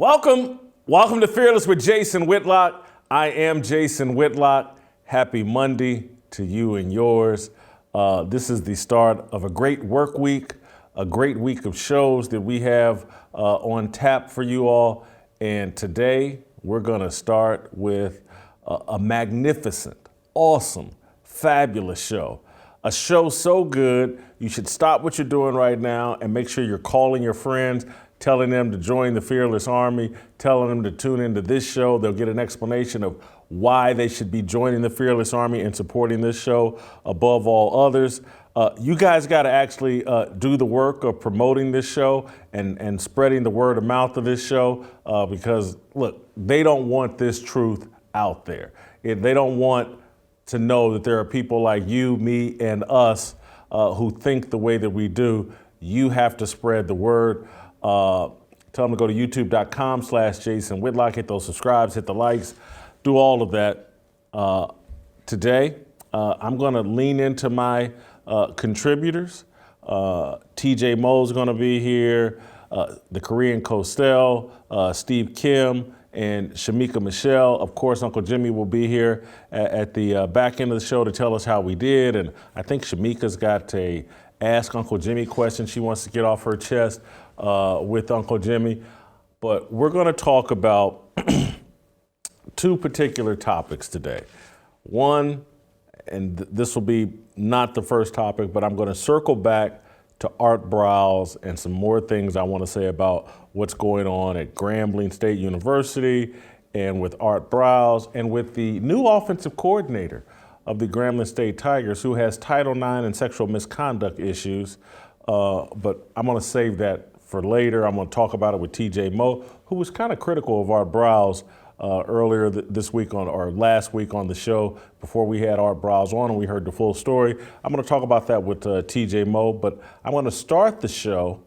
Welcome to Fearless with Jason Whitlock. I am Jason Whitlock. Happy Monday to you and yours. This is the start of a great work week, a great week of shows that we have on tap for you all. And today we're going to start with a magnificent, awesome, fabulous show. A show so good, you should stop what you're doing right now and make sure you're calling your friends, telling them to join the Fearless Army, telling them to tune into this show. They'll get an explanation of why they should be joining the Fearless Army and supporting this show above all others. You guys got to actually do the work of promoting this show and spreading the word of mouth of this show because, look, they don't want this truth out there. They don't want to know that there are people like you, me, and us who think the way that we do. You have to spread the word. Tell them to go to youtube.com/Jason Whitlock, hit those subscribes, hit the likes, do all of that. Today, I'm going to lean into my contributors. TJ Moe's going to be here, the Korean Costel, Steve Kim, and Shemeka Michelle. Of course, Uncle Jimmy will be here at the back end of the show to tell us how we did. And I think Shemeka's got a Ask Uncle Jimmy question she wants to get off her chest with Uncle Jimmy. But we're going to talk about two particular topics today. One, and this will be not the first topic, but I'm going to circle back to Art Briles and some more things I want to say about what's going on at Grambling State University and with Art Briles and with the new offensive coordinator of the Grambling State Tigers, who has Title IX and sexual misconduct issues. But I'm going to save that for later. I'm going to talk about it with TJ Moe, who was kind of critical of Art Briles earlier this week or last week on the show before we had Art Briles on and we heard the full story. I'm going to talk about that with TJ Moe, but I'm going to start the show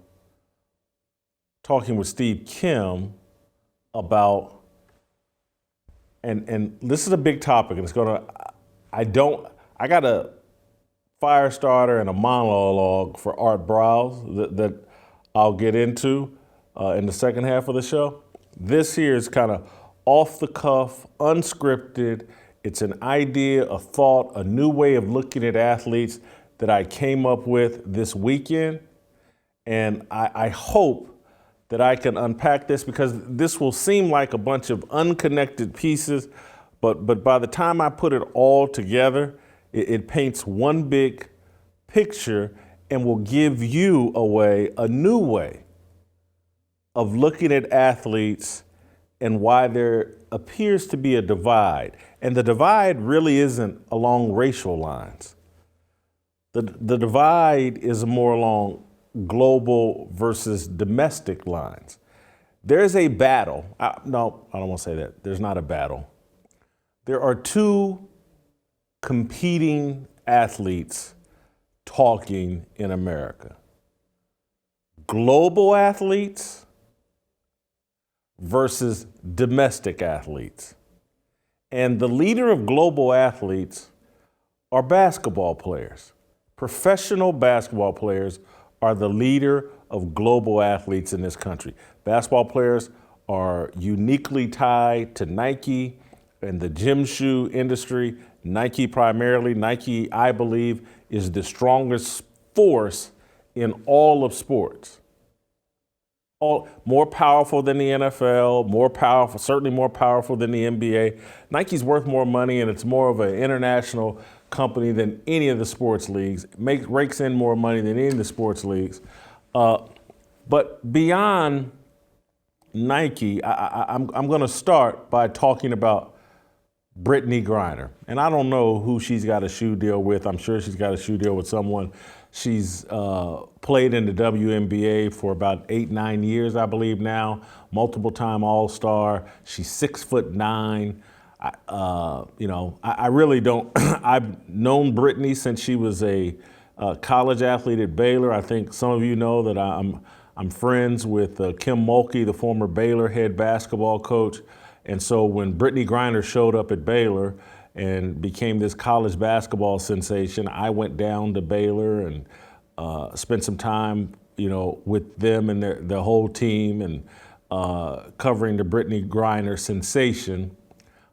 talking with Steve Kim about, and this is a big topic, and it's going to, I got a fire starter and a monologue for Art Briles that I'll get into in the second half of the show. This here is kind of off the cuff, unscripted. It's an idea, a thought, a new way of looking at athletes that I came up with this weekend. And I hope that I can unpack this because this will seem like a bunch of unconnected pieces. But by the time I put it all together, it paints one big picture and will give you a new way of looking at athletes and why there appears to be a divide. And the divide really isn't along racial lines. The divide is more along global versus domestic lines. There's a battle. No, I don't want to say that. There's not a battle. There are two competing athletes talking in America. Global athletes versus domestic athletes. And the leader of global athletes are basketball players. Professional basketball players are the leader of global athletes in this country. Basketball players are uniquely tied to Nike and the gym shoe industry. Nike primarily. Nike, I believe, is the strongest force in all of sports. More powerful than the NFL, more powerful, certainly more powerful than the NBA. Nike's worth more money and it's more of an international company than any of the sports leagues. Rakes in more money than any of the sports leagues. But beyond Nike, I'm going to start by talking about Brittney Griner. And I don't know who she's got a shoe deal with. I'm sure she's got a shoe deal with someone. She's played in the WNBA for about 8-9 years, I believe now. Multiple-time All-Star. She's 6'9". I really don't. I've known Brittney since she was a college athlete at Baylor. I think some of you know that I'm friends with Kim Mulkey, the former Baylor head basketball coach. And so when Brittney Griner showed up at Baylor and became this college basketball sensation, I went down to Baylor and spent some time, with them and their whole team. And covering the Brittney Griner sensation.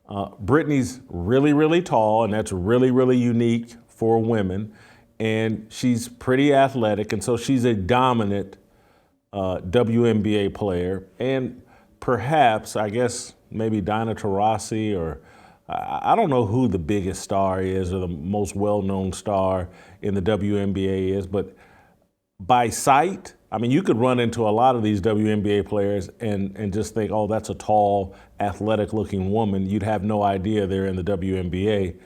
Brittney's really, really tall, and that's really, really unique for women. And she's pretty athletic, and so she's a dominant WNBA player. And perhaps, I guess, maybe Diana Taurasi, or I don't know who the biggest star is or the most well-known star in the WNBA is, but by sight, I mean, you could run into a lot of these WNBA players and just think, oh, that's a tall, athletic-looking woman. You'd have no idea they're in the WNBA.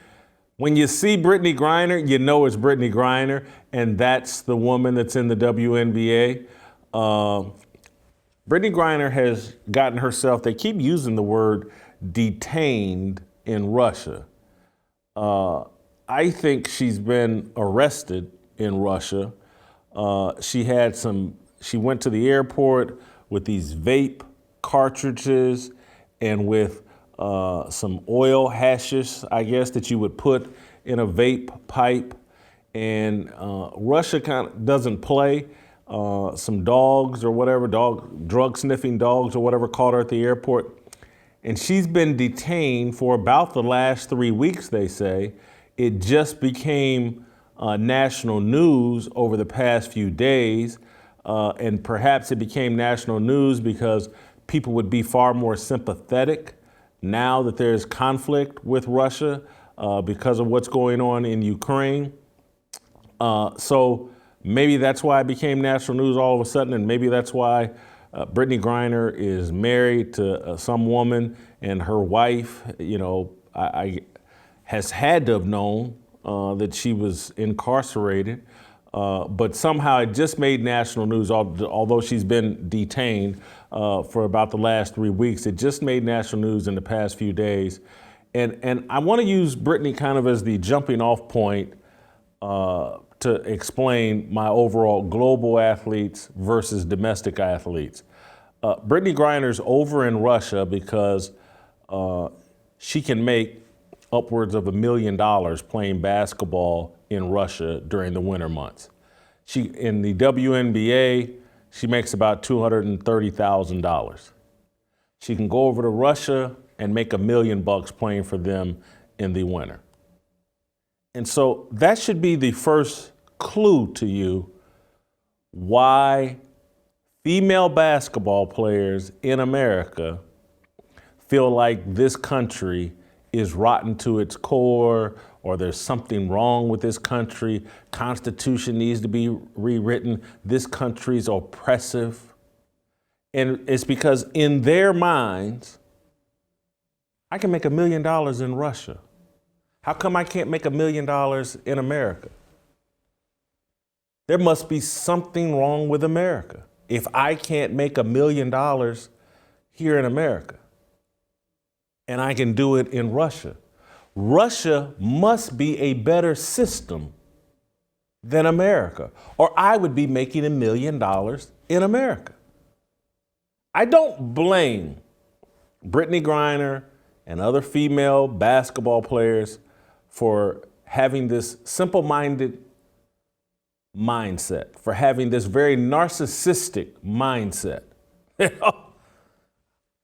When you see Brittney Griner, you know it's Brittney Griner, and that's the woman that's in the WNBA. Brittney Griner has gotten herself, they keep using the word detained in Russia. I think she's been arrested in Russia. She went to the airport with these vape cartridges and with some oil hashish, I guess, that you would put in a vape pipe. And Russia kind of doesn't play. Some dogs or whatever, drug sniffing dogs or whatever, caught her at the airport. And she's been detained for about the last 3 weeks, they say. It just became national news over the past few days. And perhaps it became national news because people would be far more sympathetic now that there's conflict with Russia because of what's going on in Ukraine. So maybe that's why it became national news all of a sudden, and maybe that's why Brittney Griner is married to some woman, and her wife, has had to have known that she was incarcerated. But somehow it just made national news, although she's been detained for about the last 3 weeks. It just made national news in the past few days. And I want to use Brittney kind of as the jumping off point to explain my overall global athletes versus domestic athletes. Brittney Griner's over in Russia because she can make upwards of $1 million playing basketball in Russia during the winter months. In the WNBA, she makes about $230,000. She can go over to Russia and make $1 million playing for them in the winter. And so that should be the first clue to you why female basketball players in America feel like this country is rotten to its core, or there's something wrong with this country. Constitution needs to be rewritten. This country's oppressive. And it's because in their minds, I can make $1 million in Russia. How come I can't make $1 million in America? There must be something wrong with America if I can't make $1 million here in America, and I can do it in Russia. Russia must be a better system than America, or I would be making $1 million in America. I don't blame Brittney Griner and other female basketball players for having this simple-minded mindset, for having this very narcissistic mindset.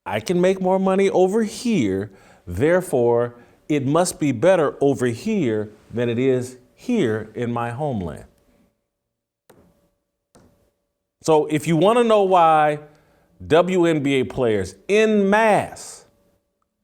I can make more money over here, therefore it must be better over here than it is here in my homeland. So if you want to know why WNBA players en masse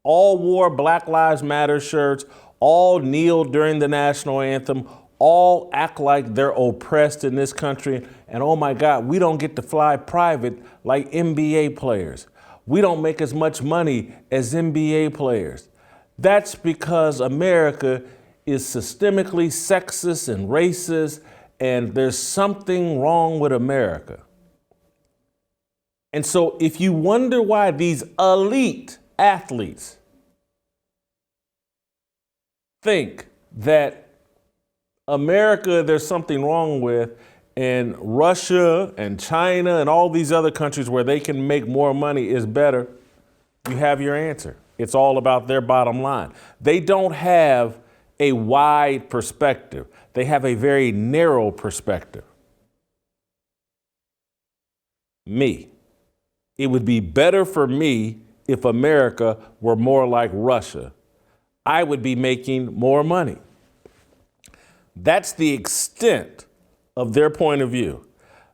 all wore Black Lives Matter shirts, all kneeled during the national anthem, all act like they're oppressed in this country, and oh my God, we don't get to fly private like NBA players. We don't make as much money as NBA players. That's because America is systemically sexist and racist, and there's something wrong with America. And so if you wonder why these elite athletes think that America, there's something wrong with, and Russia and China and all these other countries where they can make more money is better, you have your answer. It's all about their bottom line. They don't have a wide perspective. They have a very narrow perspective. Me. It would be better for me if America were more like Russia. I would be making more money. That's the extent of their point of view.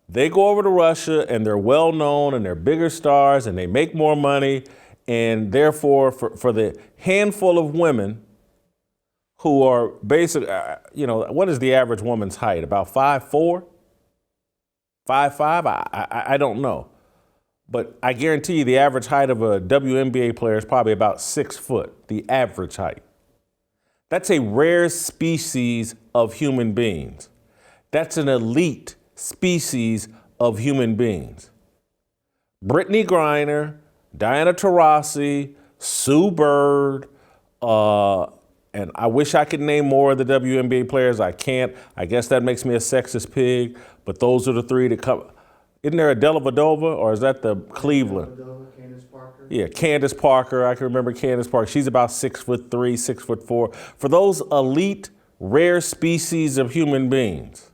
They go over to Russia and they're well known and they're bigger stars and they make more money. And therefore, for the handful of women who are basic, what is the average woman's height? About 5'4"? 5'5"? I don't know. But I guarantee you the average height of a WNBA player is probably about 6 foot, the average height. That's a rare species of human beings. That's an elite species of human beings. Brittney Griner, Diana Taurasi, Sue Bird, and I wish I could name more of the WNBA players. I can't. I guess that makes me a sexist pig, but those are the three that come. Isn't there a Dellavedova, or is that the Cleveland? Candace Parker. Yeah, Candace Parker. I can remember Candace Parker. She's about 6'3", 6'4". For those elite, rare species of human beings,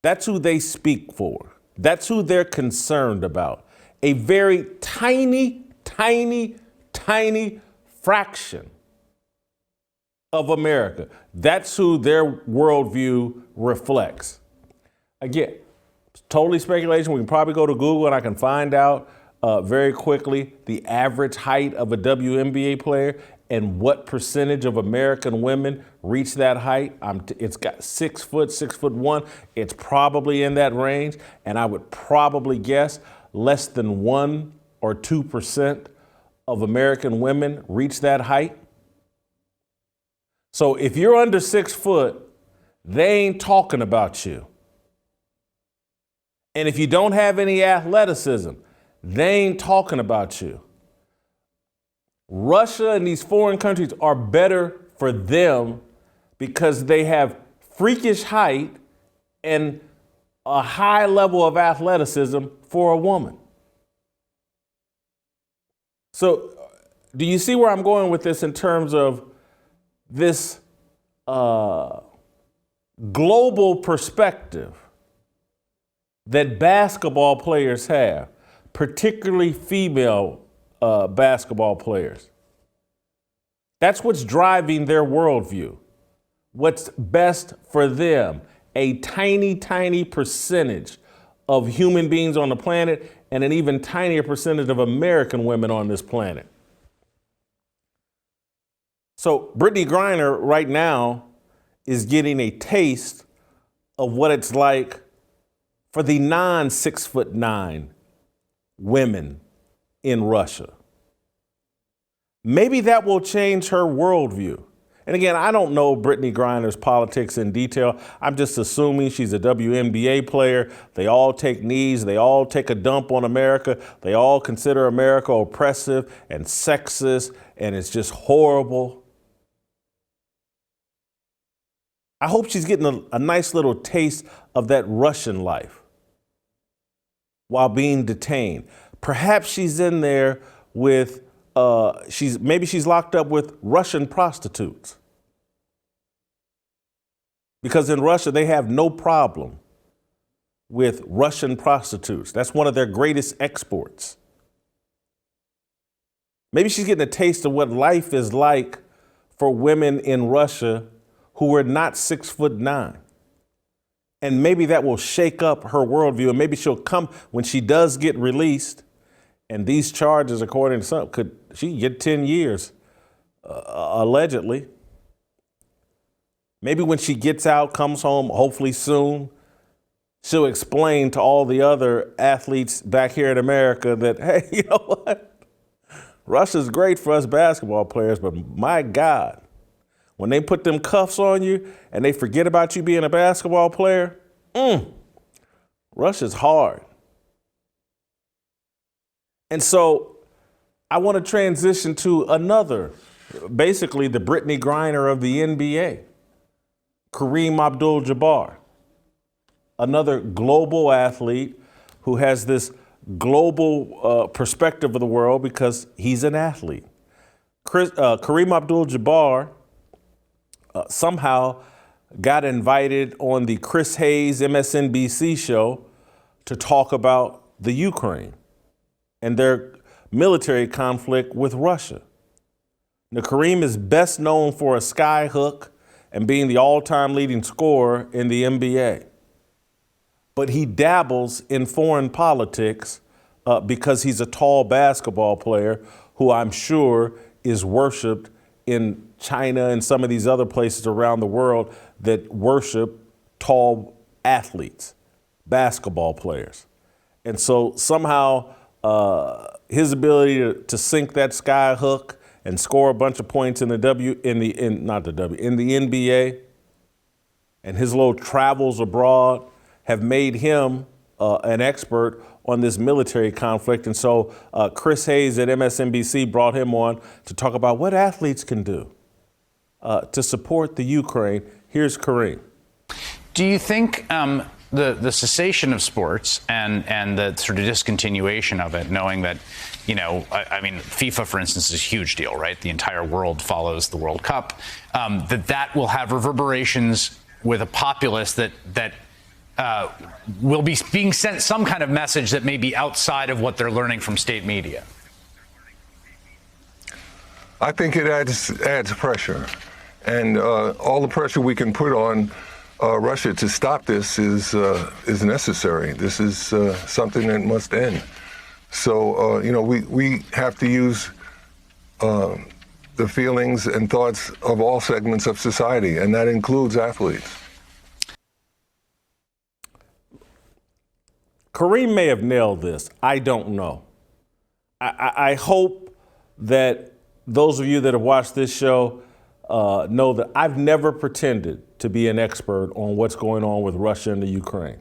that's who they speak for. That's who they're concerned about. A very tiny, tiny, tiny fraction of America. That's who their worldview reflects. Again, totally speculation. We can probably go to Google and I can find out very quickly the average height of a WNBA player and what percentage of American women reach that height. It's got 6 foot, 6'1". It's probably in that range. And I would probably guess less than 1 or 2% of American women reach that height. So if you're under 6 foot, they ain't talking about you. And if you don't have any athleticism, they ain't talking about you. Russia and these foreign countries are better for them because they have freakish height and a high level of athleticism for a woman. So do you see where I'm going with this in terms of this global perspective that basketball players have, particularly female basketball players? That's what's driving their worldview. What's best for them, a tiny, tiny percentage of human beings on the planet and an even tinier percentage of American women on this planet. So Brittney Griner right now is getting a taste of what it's like for the non-6'9" women in Russia. Maybe that will change her worldview. And again, I don't know Brittney Griner's politics in detail. I'm just assuming she's a WNBA player. They all take knees. They all take a dump on America. They all consider America oppressive and sexist, and it's just horrible. I hope she's getting a nice little taste of that Russian life while being detained. Perhaps she's in there with maybe she's locked up with Russian prostitutes. Because in Russia, they have no problem with Russian prostitutes. That's one of their greatest exports. Maybe she's getting a taste of what life is like for women in Russia who are not 6'9". And maybe that will shake up her worldview. And maybe she'll come when she does get released. And these charges, according to some, she get 10 years, allegedly. Maybe when she gets out, comes home, hopefully soon, she'll explain to all the other athletes back here in America that, hey, you know what? Russia's great for us basketball players, but my God, when they put them cuffs on you and they forget about you being a basketball player, Russia's hard. And so I want to transition to another, basically the Brittney Griner of the NBA, Kareem Abdul-Jabbar, another global athlete who has this global perspective of the world because he's an athlete. Kareem Abdul-Jabbar somehow got invited on the Chris Hayes MSNBC show to talk about the Ukraine and their military conflict with Russia. Now, Kareem is best known for a sky hook and being the all-time leading scorer in the NBA. But he dabbles in foreign politics because he's a tall basketball player who I'm sure is worshiped in China and some of these other places around the world that worship tall athletes, basketball players. And so somehow his ability to sink that sky hook and score a bunch of points in the NBA, and his little travels abroad have made him an expert on this military conflict. And so Chris Hayes at MSNBC brought him on to talk about what athletes can do to support the Ukraine. Here's Kareem. Do you think the cessation of sports and the sort of discontinuation of it, knowing that, I mean, FIFA, for instance, is a huge deal, right? The entire world follows the World Cup, that will have reverberations with a populace that will be being sent some kind of message that may be outside of what they're learning from state media? I think it adds pressure. And all the pressure we can put on Russia to stop this is necessary. This is something that must end. So, we have to use the feelings and thoughts of all segments of society, and that includes athletes. Kareem may have nailed this. I don't know. I hope that those of you that have watched this show know that I've never pretended to be an expert on what's going on with Russia and the Ukraine.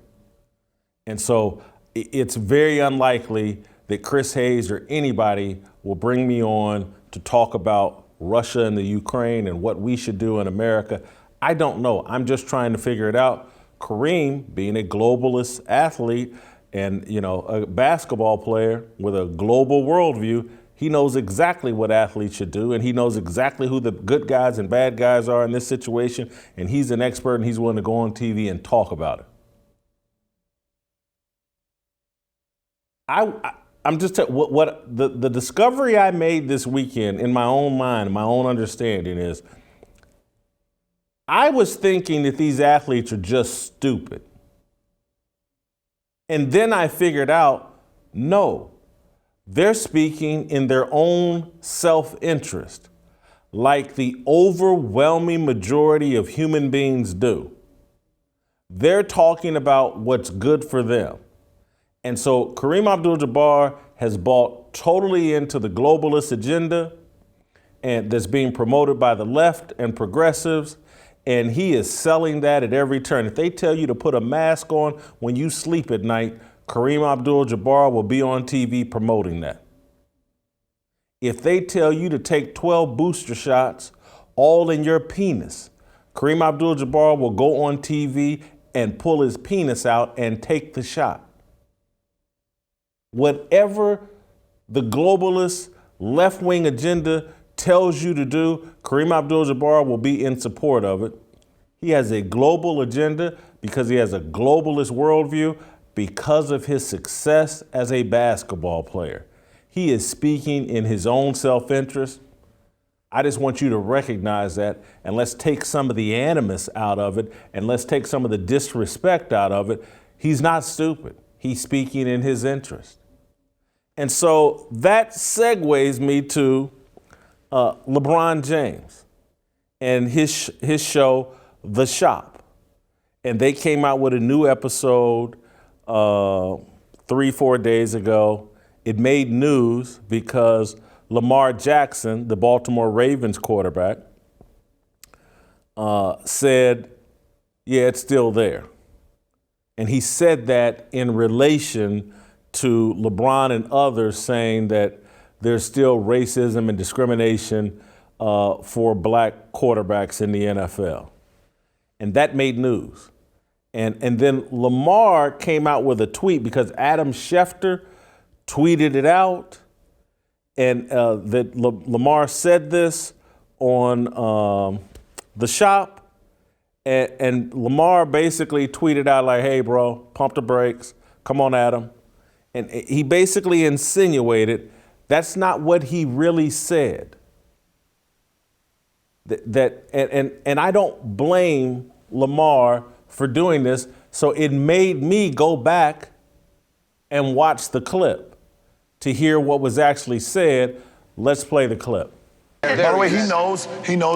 And so it's very unlikely that Chris Hayes or anybody will bring me on to talk about Russia and the Ukraine and what we should do in America. I don't know. I'm just trying to figure it out. Kareem, being a globalist athlete and, a basketball player with a global worldview, he knows exactly what athletes should do, and he knows exactly who the good guys and bad guys are in this situation, and he's an expert, and he's willing to go on TV and talk about it. I'm just what the discovery I made this weekend in my own mind, my own understanding is, I was thinking that these athletes are just stupid. And then I figured out, no, they're speaking in their own self-interest, like the overwhelming majority of human beings do. They're talking about what's good for them. And so Kareem Abdul-Jabbar has bought totally into the globalist agenda and that's being promoted by the left and progressives. And he is selling that at every turn. If they tell you to put a mask on when you sleep at night, Kareem Abdul-Jabbar will be on TV promoting that. If they tell you to take 12 booster shots all in your penis, Kareem Abdul-Jabbar will go on TV and pull his penis out and take the shot. Whatever the globalist left-wing agenda tells you to do, Kareem Abdul-Jabbar will be in support of it. He has a global agenda because he has a globalist worldview because of his success as a basketball player. He is speaking in his own self-interest. I just want you to recognize that, and let's take some of the animus out of it, and let's take some of the disrespect out of it. He's not stupid. He's speaking in his interest. And so that segues me to LeBron James and his show, The Shop. And they came out with a new episode 3-4 days ago. It made news because Lamar Jackson, the Baltimore Ravens quarterback, said, yeah, it's still there. And he said that in relation to LeBron and others saying that there's still racism and discrimination for black quarterbacks in the NFL. And that made news. And then Lamar came out with a tweet because Adam Schefter tweeted it out. And that Lamar said this on The Shop. And Lamar basically tweeted out like, hey, bro, pump the brakes. Come on, Adam. And he basically insinuated that's not what he really said. And I don't blame Lamar for doing this. So it made me go back and watch the clip to hear what was actually said. Let's play the clip. By the way, he knows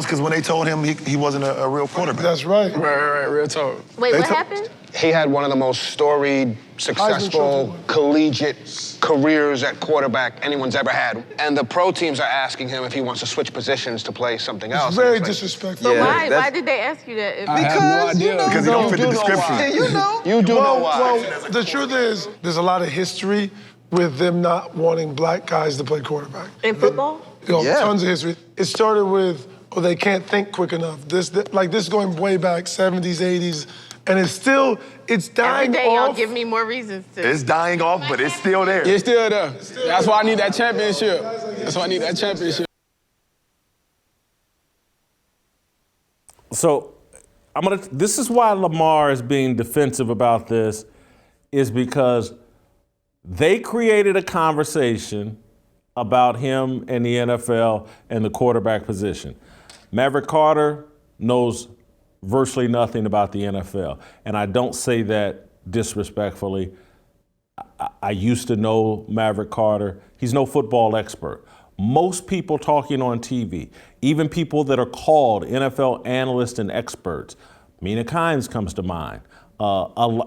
because when they told him he wasn't a real quarterback. That's right. Right, real talk. Wait, what happened? He had one of the most storied, successful, collegiate careers at quarterback anyone's ever had. And the pro teams are asking him if he wants to switch positions to play something else. It's very disrespectful. But why did they ask you that? I have no idea. Because you don't fit the description. Yeah, you know. You do know why. Well, the truth is, there's a lot of history with them not wanting black guys to play quarterback. In football? Tons of history. It started with, they can't think quick enough. This is going way back, 70s, 80s, and it's dying Every day off. y'all give me more reasons to. It's dying off, but it's still there. It's still there. That's why I need that championship. So this is why Lamar is being defensive about this, is because they created a conversation about him and the NFL and the quarterback position. Maverick Carter knows virtually nothing about the NFL. And I don't say that disrespectfully. I used to know Maverick Carter. He's no football expert. Most people talking on TV, even people that are called NFL analysts and experts, Mina Kimes comes to mind.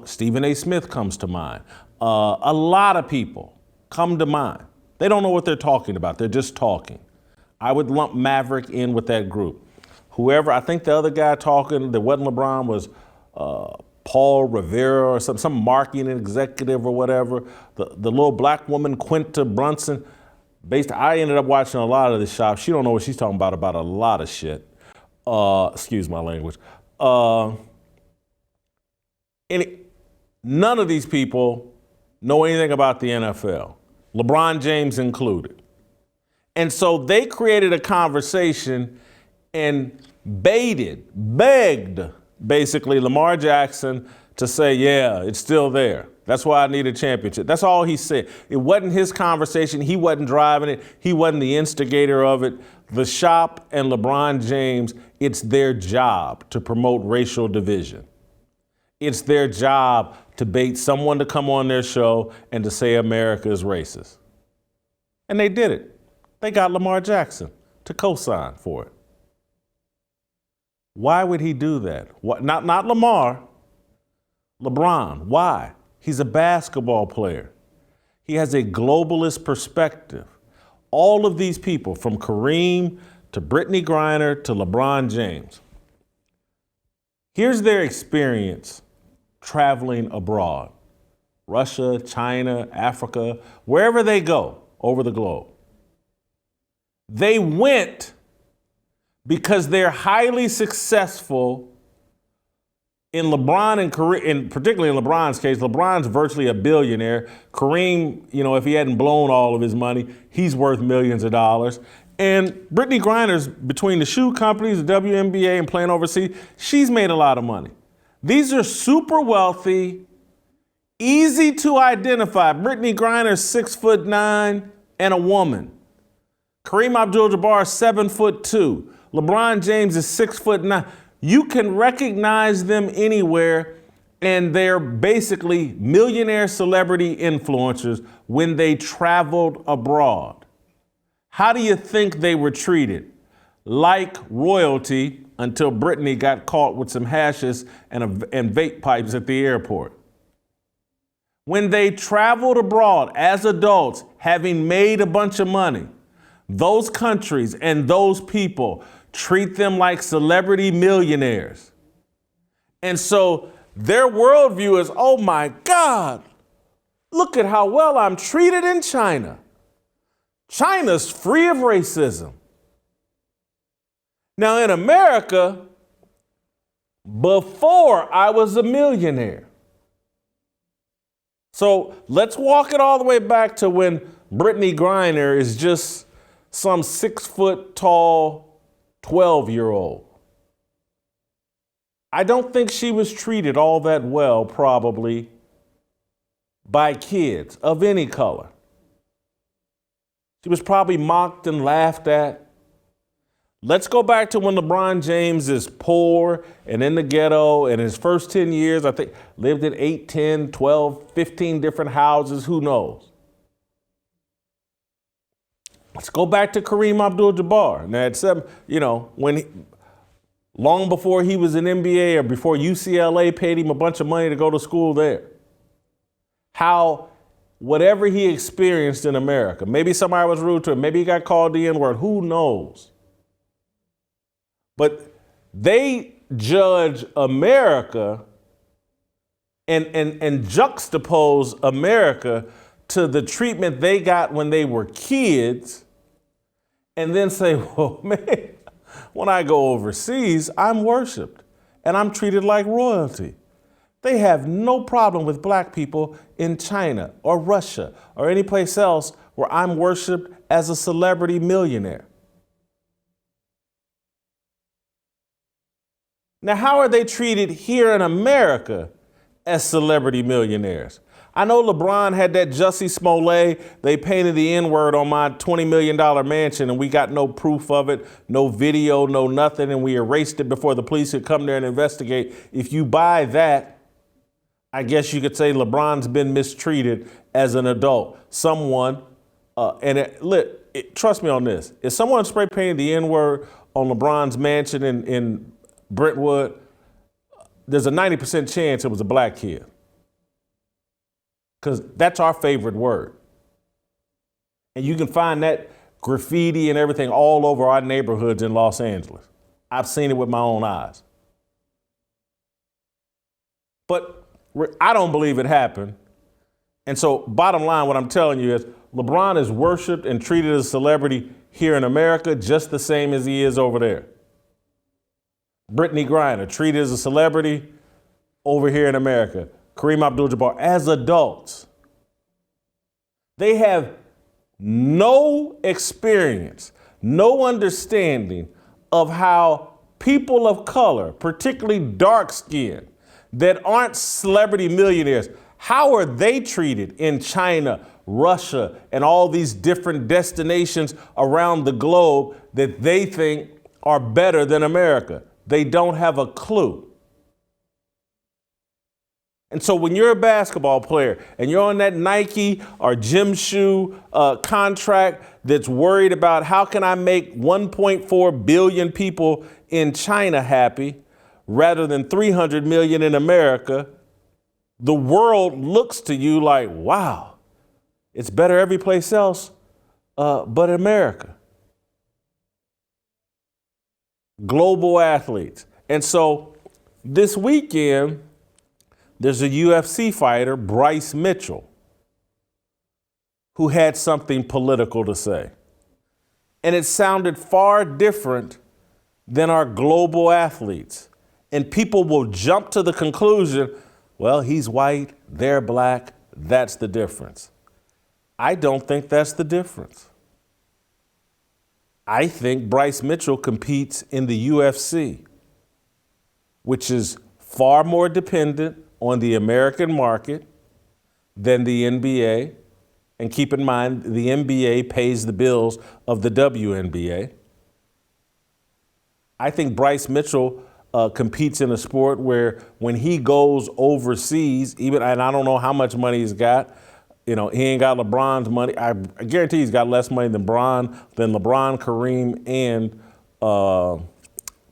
Stephen A. Smith comes to mind. A lot of people come to mind. They don't know what they're talking about. They're just talking. I would lump Maverick in with that group. Whoever, I think the other guy talking that wasn't LeBron was Paul Rivera or some marketing executive or whatever. The little black woman, Quinta Brunson. I ended up watching a lot of this shop. She don't know what she's talking about a lot of shit. Excuse my language. None of these people know anything about the NFL. LeBron James included. And so they created a conversation and begged, basically, Lamar Jackson to say, yeah, it's still there. That's why I need a championship. That's all he said. It wasn't his conversation. He wasn't driving it. He wasn't the instigator of it. The shop and LeBron James, it's their job to promote racial division. It's their job to bait someone to come on their show and to say America is racist. And they did it. They got Lamar Jackson to co-sign for it. Why would he do that? Not Lamar, LeBron. Why? He's a basketball player. He has a globalist perspective. All of these people, from Kareem to Brittney Griner to LeBron James, here's their experience traveling abroad. Russia, China, Africa, wherever they go over the globe. They went because they're highly successful in LeBron and Kareem, and particularly in LeBron's case. LeBron's virtually a billionaire. Kareem, if he hadn't blown all of his money, he's worth millions of dollars. And Brittney Griner's, between the shoe companies, the WNBA, and playing overseas, she's made a lot of money. These are super wealthy, easy to identify. Brittney Griner's 6'9" and a woman. Kareem Abdul-Jabbar is 7'2". LeBron James is 6'9". You can recognize them anywhere, and they're basically millionaire celebrity influencers when they traveled abroad. How do you think they were treated? Like royalty, until Brittney got caught with some hashes and vape pipes at the airport. When they traveled abroad as adults, having made a bunch of money, those countries and those people treat them like celebrity millionaires. And so their worldview is, oh my God, look at how well I'm treated in China. China's free of racism. Now in America, before I was a millionaire. So let's walk it all the way back to when Brittney Griner is just some 6 foot tall 12-year-old. I don't think she was treated all that well, probably, by kids of any color. She was probably mocked and laughed at. Let's go back to when LeBron James is poor and in the ghetto, and his first 10 years, I think, lived in 8, 10, 12, 15 different houses, who knows? Let's go back to Kareem Abdul-Jabbar. Now, at 7, long before he was in NBA or before UCLA paid him a bunch of money to go to school there. How whatever he experienced in America, maybe somebody was rude to him, maybe he got called the N-word, who knows? But they judge America and juxtapose America to the treatment they got when they were kids, and then say, well, man, when I go overseas, I'm worshiped and I'm treated like royalty. They have no problem with black people in China or Russia or any place else where I'm worshiped as a celebrity millionaire. Now, how are they treated here in America as celebrity millionaires? I know LeBron had that Jussie Smollett. They painted the N-word on my $20 million mansion, and we got no proof of it, no video, no nothing, and we erased it before the police could come there and investigate. If you buy that, I guess you could say LeBron's been mistreated as an adult. Someone, trust me on this, if someone spray painted the N-word on LeBron's mansion in Brentwood, there's a 90% chance it was a black kid. Because that's our favorite word. And you can find that graffiti and everything all over our neighborhoods in Los Angeles. I've seen it with my own eyes. But I don't believe it happened. And so bottom line, what I'm telling you is LeBron is worshiped and treated as a celebrity here in America just the same as he is over there. Brittney Griner, treated as a celebrity over here in America. Kareem Abdul-Jabbar, as adults. They have no experience, no understanding of how people of color, particularly dark skin, that aren't celebrity millionaires, how are they treated in China, Russia, and all these different destinations around the globe that they think are better than America? They don't have a clue. And so when you're a basketball player and you're on that Nike or gym shoe contract that's worried about how can I make 1.4 billion people in China happy rather than 300 million in America, the world looks to you like, wow, it's better every place else but America. Global athletes. And so this weekend, there's a UFC fighter, Bryce Mitchell, who had something political to say. And it sounded far different than our global athletes. And people will jump to the conclusion, well, he's white, they're black, that's the difference. I don't think that's the difference. I think Bryce Mitchell competes in the UFC, which is far more dependent on the American market than the NBA. And keep in mind, the NBA pays the bills of the WNBA. I think Bryce Mitchell competes in a sport where when he goes overseas, and I don't know how much money he's got, he ain't got LeBron's money. I guarantee he's got less money than LeBron, Kareem, and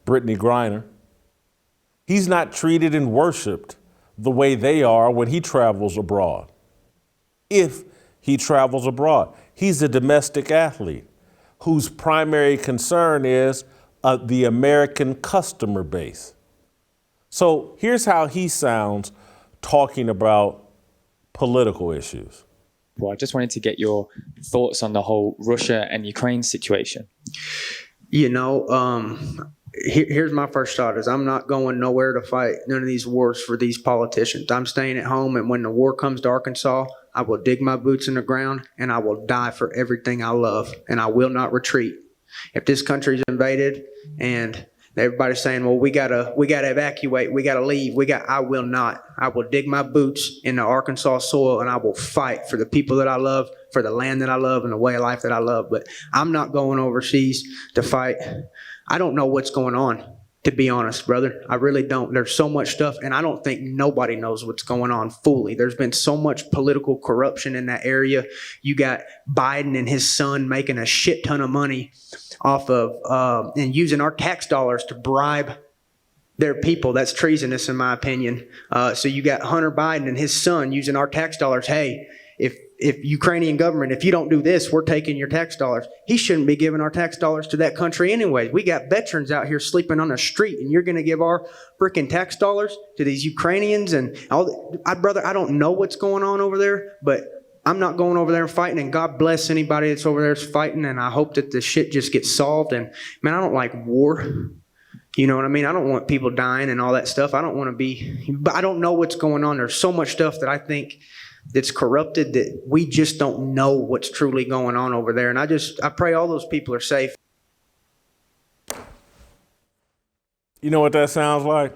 Brittney Griner. He's not treated and worshiped the way they are when he travels abroad. If he travels abroad, he's a domestic athlete whose primary concern is the American customer base. So here's how he sounds talking about political issues. Well, I just wanted to get your thoughts on the whole Russia and Ukraine situation. Here's my first thought is I'm not going nowhere to fight none of these wars for these politicians. I'm staying at home, and when the war comes to Arkansas, I will dig my boots in the ground and I will die for everything I love, and I will not retreat. If this country is invaded and Everybody's saying, well, we gotta evacuate, we gotta leave. I will not. I will dig my boots in the Arkansas soil and I will fight for the people that I love, for the land that I love, and the way of life that I love. But I'm not going overseas to fight. I don't know what's going on, to be honest, brother. I really don't. There's so much stuff, and I don't think nobody knows what's going on fully. There's been so much political corruption in that area. You got Biden and his son making a shit ton of money off of and using our tax dollars to bribe their people. That's treasonous, in my opinion. So you got Hunter Biden and his son using our tax dollars. Hey, if Ukrainian government, if you don't do this, we're taking your tax dollars. He shouldn't be giving our tax dollars to that country anyway. We got veterans out here sleeping on the street, and you're going to give our freaking tax dollars to these Ukrainians and all. Brother, I don't know what's going on over there, but I'm not going over there and fighting, and God bless anybody that's over there fighting, and I hope that the shit just gets solved. And man, I don't like war. You know what I mean? I don't want people dying and all that stuff. I don't want to be, but I don't know what's going on. There's so much stuff that I think that's corrupted that we just don't know what's truly going on over there. And I pray all those people are safe. You know what that sounds like?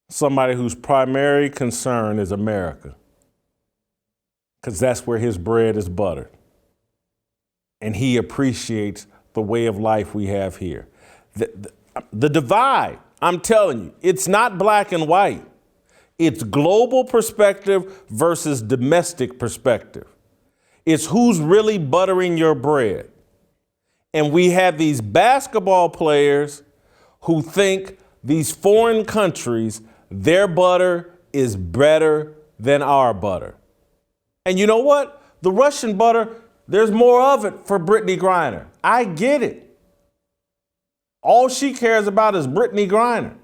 Somebody whose primary concern is America. Because that's where his bread is buttered. And he appreciates the way of life we have here. The divide, I'm telling you, it's not black and white. It's global perspective versus domestic perspective. It's who's really buttering your bread. And we have these basketball players who think these foreign countries, their butter is better than our butter. And you know what? The Russian butter, there's more of it for Brittney Griner. I get it. All she cares about is Brittney Griner.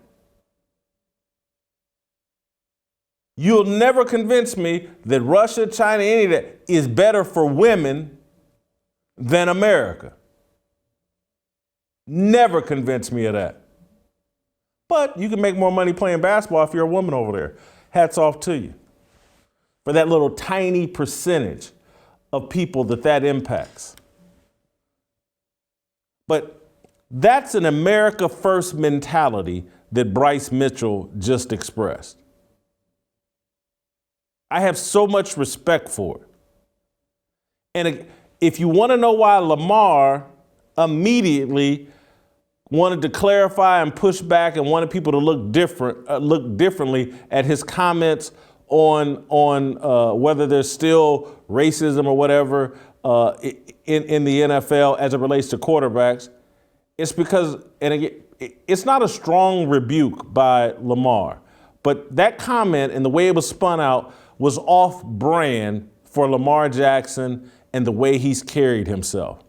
You'll never convince me that Russia, China, any of that is better for women than America. Never convince me of that. But you can make more money playing basketball if you're a woman over there. Hats off to you for that little tiny percentage of people that impacts. But that's an America First mentality that Bryce Mitchell just expressed. I have so much respect for it. And if you want to know why Lamar immediately wanted to clarify and push back and wanted people to look differently at his comments on whether there's still racism or whatever in the NFL as it relates to quarterbacks, it's because, and again, it's not a strong rebuke by Lamar, but that comment and the way it was spun out was off brand for Lamar Jackson and the way he's carried himself.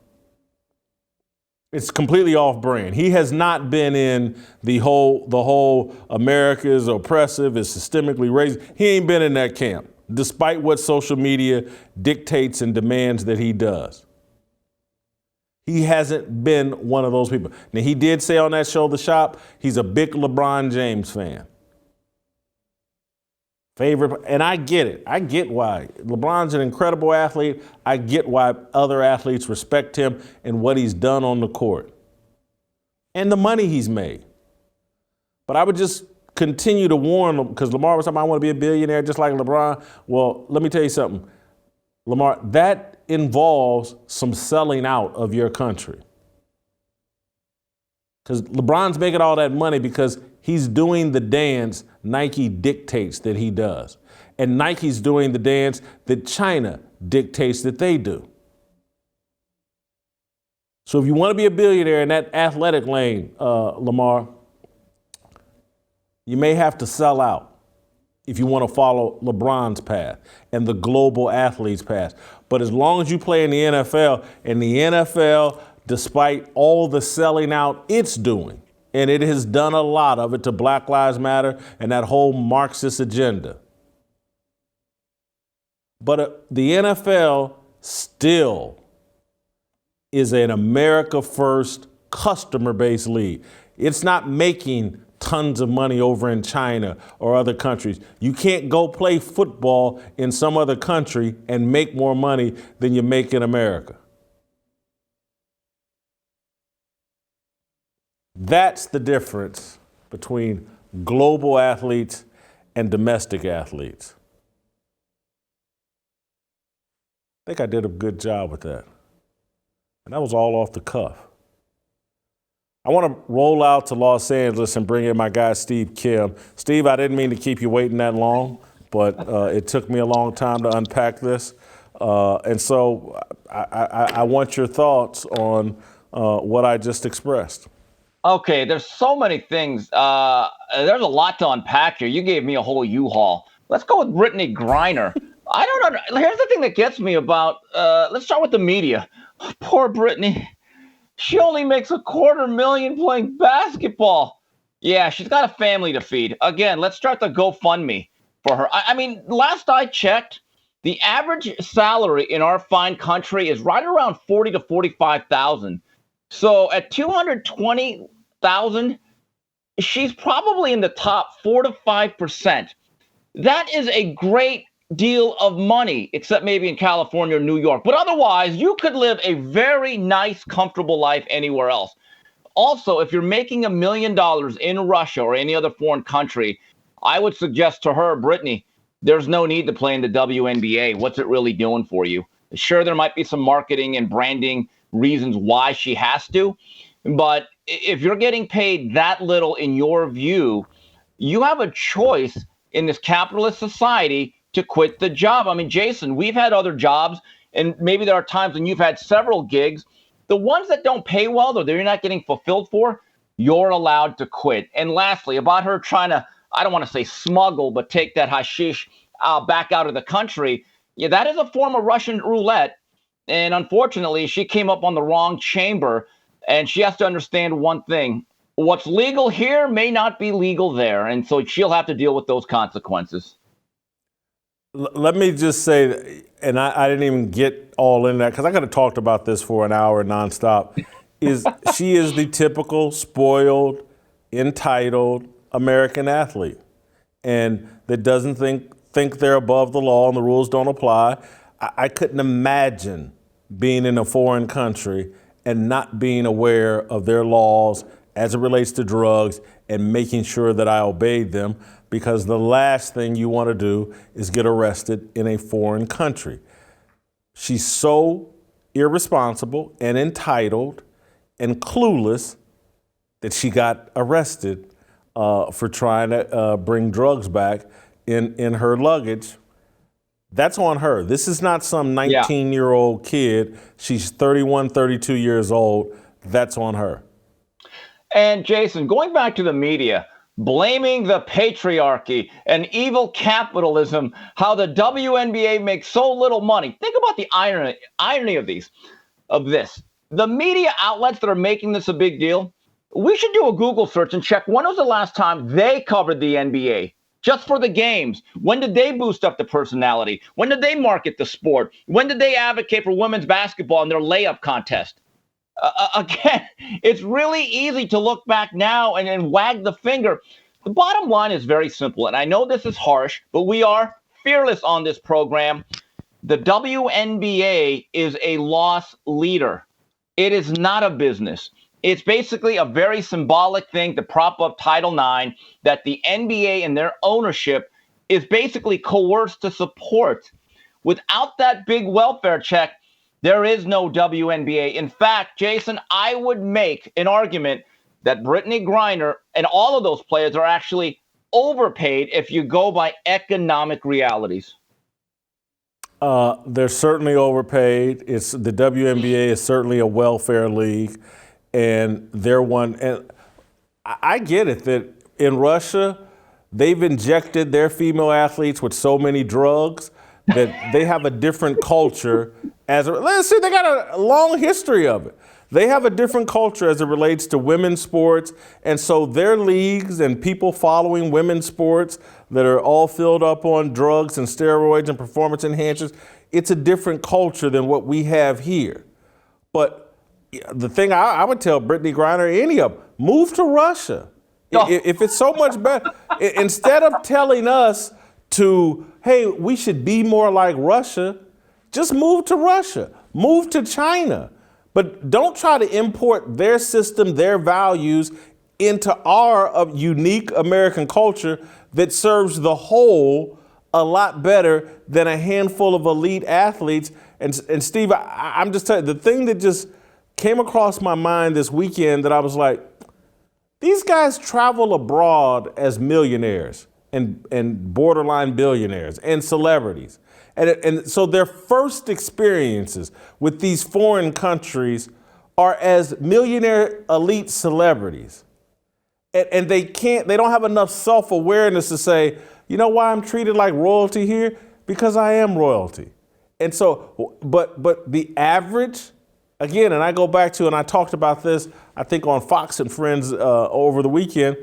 It's completely off brand. He has not been in the whole America is oppressive, is systemically racist. He ain't been in that camp, despite what social media dictates and demands that he does. He hasn't been one of those people. Now, he did say on that show, The Shop, he's a big LeBron James fan. Favorite, and I get it. I get why. LeBron's an incredible athlete. I get why other athletes respect him and what he's done on the court and the money he's made. But I would just continue to warn them, because Lamar was talking, I want to be a billionaire just like LeBron. Well, let me tell you something, Lamar, that involves some selling out of your country. Because LeBron's making all that money because he's doing the dance Nike dictates that he does. And Nike's doing the dance that China dictates that they do. So if you want to be a billionaire in that athletic lane, Lamar, you may have to sell out if you want to follow LeBron's path and the global athlete's path. But as long as you play in the NFL, and the NFL, despite all the selling out it's doing, and it has done a lot of it to Black Lives Matter and that whole Marxist agenda. But the NFL still is an America First customer-based league. It's not making tons of money over in China or other countries. You can't go play football in some other country and make more money than you make in America. That's the difference between global athletes and domestic athletes. I think I did a good job with that. And that was all off the cuff. I want to roll out to Los Angeles and bring in my guy, Steve Kim. Steve, I didn't mean to keep you waiting that long, but it took me a long time to unpack this. And so I want your thoughts on what I just expressed. Okay, there's so many things. There's a lot to unpack here. You gave me a whole U-Haul. Let's go with Brittney Griner. I don't know. Here's the thing that gets me about, let's start with the media. Poor Brittney. She only makes $250,000 playing basketball. Yeah, she's got a family to feed. Again, let's start the GoFundMe for her. I mean, last I checked, the average salary in our fine country is right around $40,000 to $45,000. So at $220,000, she's probably in the top 4 to 5%. That is a great deal of money, except maybe in California or New York. But otherwise, you could live a very nice, comfortable life anywhere else. Also, if you're making $1 million in Russia or any other foreign country, I would suggest to her, Brittney, there's no need to play in the WNBA. What's it really doing for you? Sure, there might be some marketing and branding reasons why she has to, but if you're getting paid that little in your view, you have a choice in this capitalist society to quit the job. I mean, Jason, we've had other jobs, and maybe there are times when you've had several gigs. The ones that don't pay well, though, that you're not getting fulfilled for, you're allowed to quit. And lastly, about her trying to, I don't want to say smuggle, but take that hashish back out of the country, yeah, that is a form of Russian roulette. And unfortunately, she came up on the wrong chamber, and she has to understand one thing. What's legal here may not be legal there, and so she'll have to deal with those consequences. Let me just say, and I didn't even get all in that because I could have talked about this for an hour nonstop, she is the typical spoiled, entitled American athlete, and that doesn't think they're above the law and the rules don't apply. I couldn't imagine being in a foreign country and not being aware of their laws as it relates to drugs and making sure that I obeyed them, because the last thing you want to do is get arrested in a foreign country. She's so irresponsible and entitled and clueless that she got arrested for trying to bring drugs back in her luggage. That's on her. This is not some 19-year-old kid. She's 31, 32 years old. That's on her. And Jason, going back to the media, blaming the patriarchy and evil capitalism, how the WNBA makes so little money. Think about the irony of this. The media outlets that are making this a big deal, we should do a Google search and check when was the last time they covered the NBA. Just for the games. When did they boost up the personality? When did they market the sport? When did they advocate for women's basketball in their layup contest? Again, it's really easy to look back now and wag the finger. The bottom line is very simple, and I know this is harsh, but we are fearless on this program. The WNBA is a loss leader. It is not a business. It's basically a very symbolic thing to prop up Title IX that the NBA and their ownership is basically coerced to support. Without that big welfare check, there is no WNBA. In fact, Jason, I would make an argument that Brittney Griner and all of those players are actually overpaid if you go by economic realities. They're certainly overpaid. The WNBA is certainly a welfare league. And they're one, and I get it that in Russia, they've injected their female athletes with so many drugs that they have a different culture. Let's see, they got a long history of it. They have a different culture as it relates to women's sports. And so their leagues and people following women's sports that are all filled up on drugs and steroids and performance enhancers, it's a different culture than what we have here. But the thing I would tell Brittney Griner, any of them, move to Russia. No. If it's so much better, instead of telling us hey, we should be more like Russia, just move to Russia, move to China, But don't try to import their system, their values into our unique American culture that serves the whole a lot better than a handful of elite athletes. And Steve, I'm just telling you, the thing that just came across my mind this weekend that I was like, these guys travel abroad as millionaires and borderline billionaires and celebrities. And so their first experiences with these foreign countries are as millionaire elite celebrities. And they don't have enough self-awareness to say, you know why I'm treated like royalty here? Because I am royalty. And so, but the average, again, and I go back to, and I talked about this, I think on Fox and Friends over the weekend,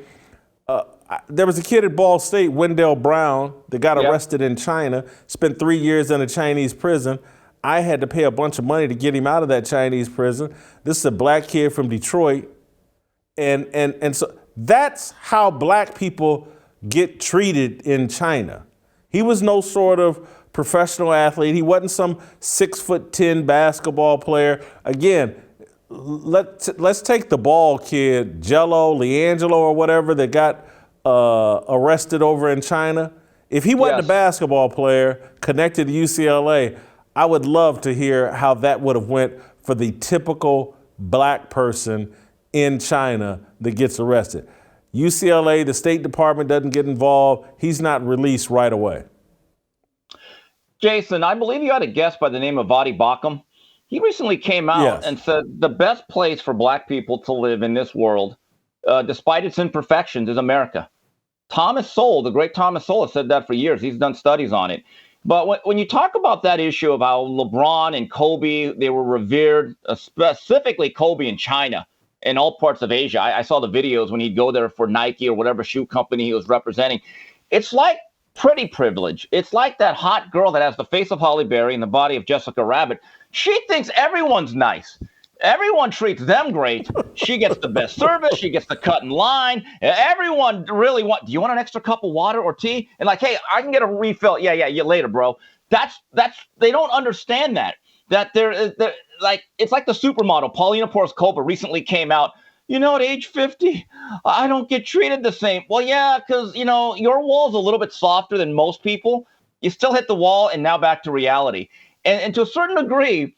there was a kid at Ball State, Wendell Brown, that got arrested in China, spent 3 years in a Chinese prison. I had to pay a bunch of money to get him out of that Chinese prison. This is a black kid from Detroit. And so that's how black people get treated in China. He was no sort of professional athlete. He wasn't some 6'10" basketball player. Again, let's take the ball kid, Jello, Leangelo, or whatever, that got arrested over in China. If he wasn't a basketball player connected to UCLA, I would love to hear how that would have went for the typical black person in China that gets arrested. UCLA, the State Department doesn't get involved. He's not released right away. Jason, I believe you had a guest by the name of Voddie Baucham. He recently came out and said the best place for black people to live in this world, despite its imperfections, is America. Thomas Sowell, the great Thomas Sowell, has said that for years. He's done studies on it. But when you talk about that issue of how LeBron and Kobe, they were revered, specifically Kobe in China and all parts of Asia. I saw the videos when he'd go there for Nike or whatever shoe company he was representing. It's like pretty privilege. It's like that hot girl that has the face of Halle Berry and the body of Jessica Rabbit. She thinks everyone's nice. Everyone treats them great. She gets the best service. She gets the cut in line. Everyone really do you want an extra cup of water or tea? And like, hey, I can get a refill. Yeah, later, bro. That's they don't understand that they're like, it's like the supermodel Paulina Porizkova recently came out. You know, at age 50, I don't get treated the same. Well, yeah, because, you know, your wall's a little bit softer than most people. You still hit the wall, and now back to reality. And to a certain degree,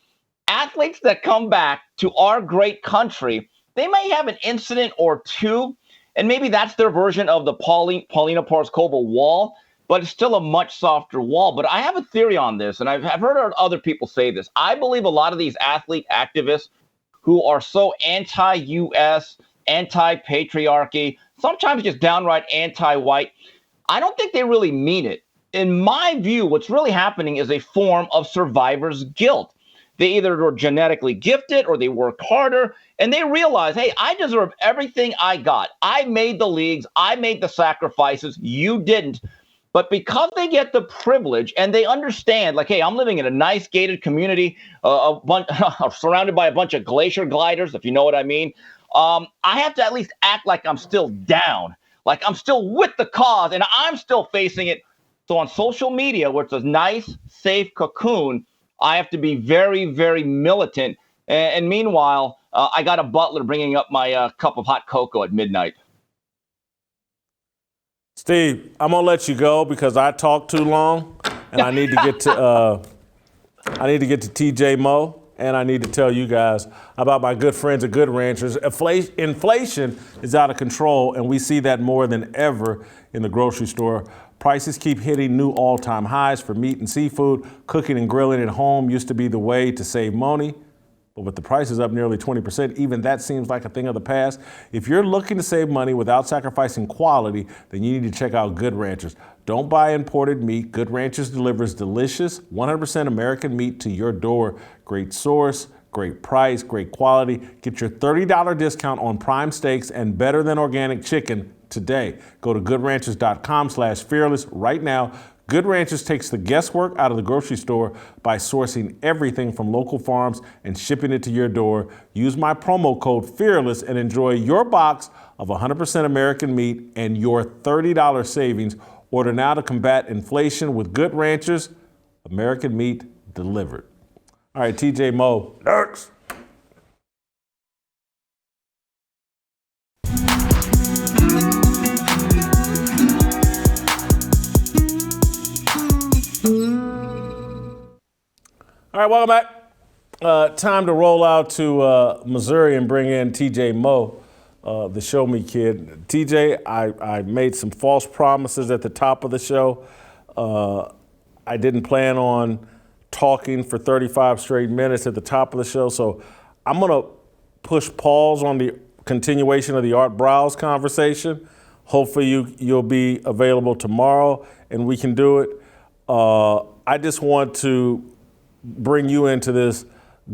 athletes that come back to our great country, they may have an incident or two, and maybe that's their version of the Paulina Porizkova wall, but it's still a much softer wall. But I have a theory on this, and I've heard other people say this. I believe a lot of these athlete activists who are so anti-U.S., anti-patriarchy, sometimes just downright anti-white, I don't think they really mean it. In my view, what's really happening is a form of survivor's guilt. They either were genetically gifted or they worked harder, and they realize, hey, I deserve everything I got. I made the leagues. I made the sacrifices. You didn't. But because they get the privilege and they understand, like, hey, I'm living in a nice gated community, surrounded by a bunch of glacier gliders, if you know what I mean, I have to at least act like I'm still down, like I'm still with the cause, and I'm still facing it. So on social media, where it's a nice, safe cocoon, I have to be very, very militant. And meanwhile, I got a butler bringing up my cup of hot cocoa at midnight. Steve, I'm gonna let you go because I talked too long, and I need to get to TJ Moe, and I need to tell you guys about my good friends at Good Ranchers. Inflation is out of control, and we see that more than ever in the grocery store. Prices keep hitting new all-time highs for meat and seafood. Cooking and grilling at home used to be the way to save money. But with the prices up nearly 20%, even that seems like a thing of the past. If you're looking to save money without sacrificing quality, then you need to check out Good Ranchers. Don't buy imported meat. Good Ranchers delivers delicious, 100% American meat to your door. Great source, great price, great quality. Get your $30 discount on prime steaks and better than organic chicken today. Go to goodranchers.com/fearless right now. Good Ranchers takes the guesswork out of the grocery store by sourcing everything from local farms and shipping it to your door. Use my promo code FEARLESS and enjoy your box of 100% American meat and your $30 savings. Order now to combat inflation with Good Ranchers, American meat delivered. All right, TJ Moe, next. All right, welcome back. Time to roll out to Missouri and bring in TJ Moe, the Show Me Kid. TJ, I made some false promises at the top of the show. I didn't plan on talking for 35 straight minutes at the top of the show, so I'm going to push pause on the continuation of the Art Browse conversation. Hopefully you'll be available tomorrow and we can do it. I just want to bring you into this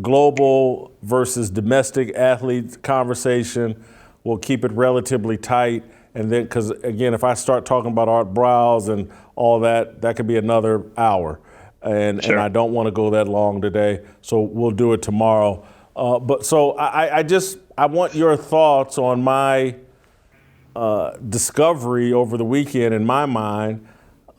global versus domestic athlete conversation. We'll keep it relatively tight. And then, because again, if I start talking about Art Browse and all that, that could be another hour. And I don't want to go that long today. So we'll do it tomorrow. But I want your thoughts on my discovery over the weekend in my mind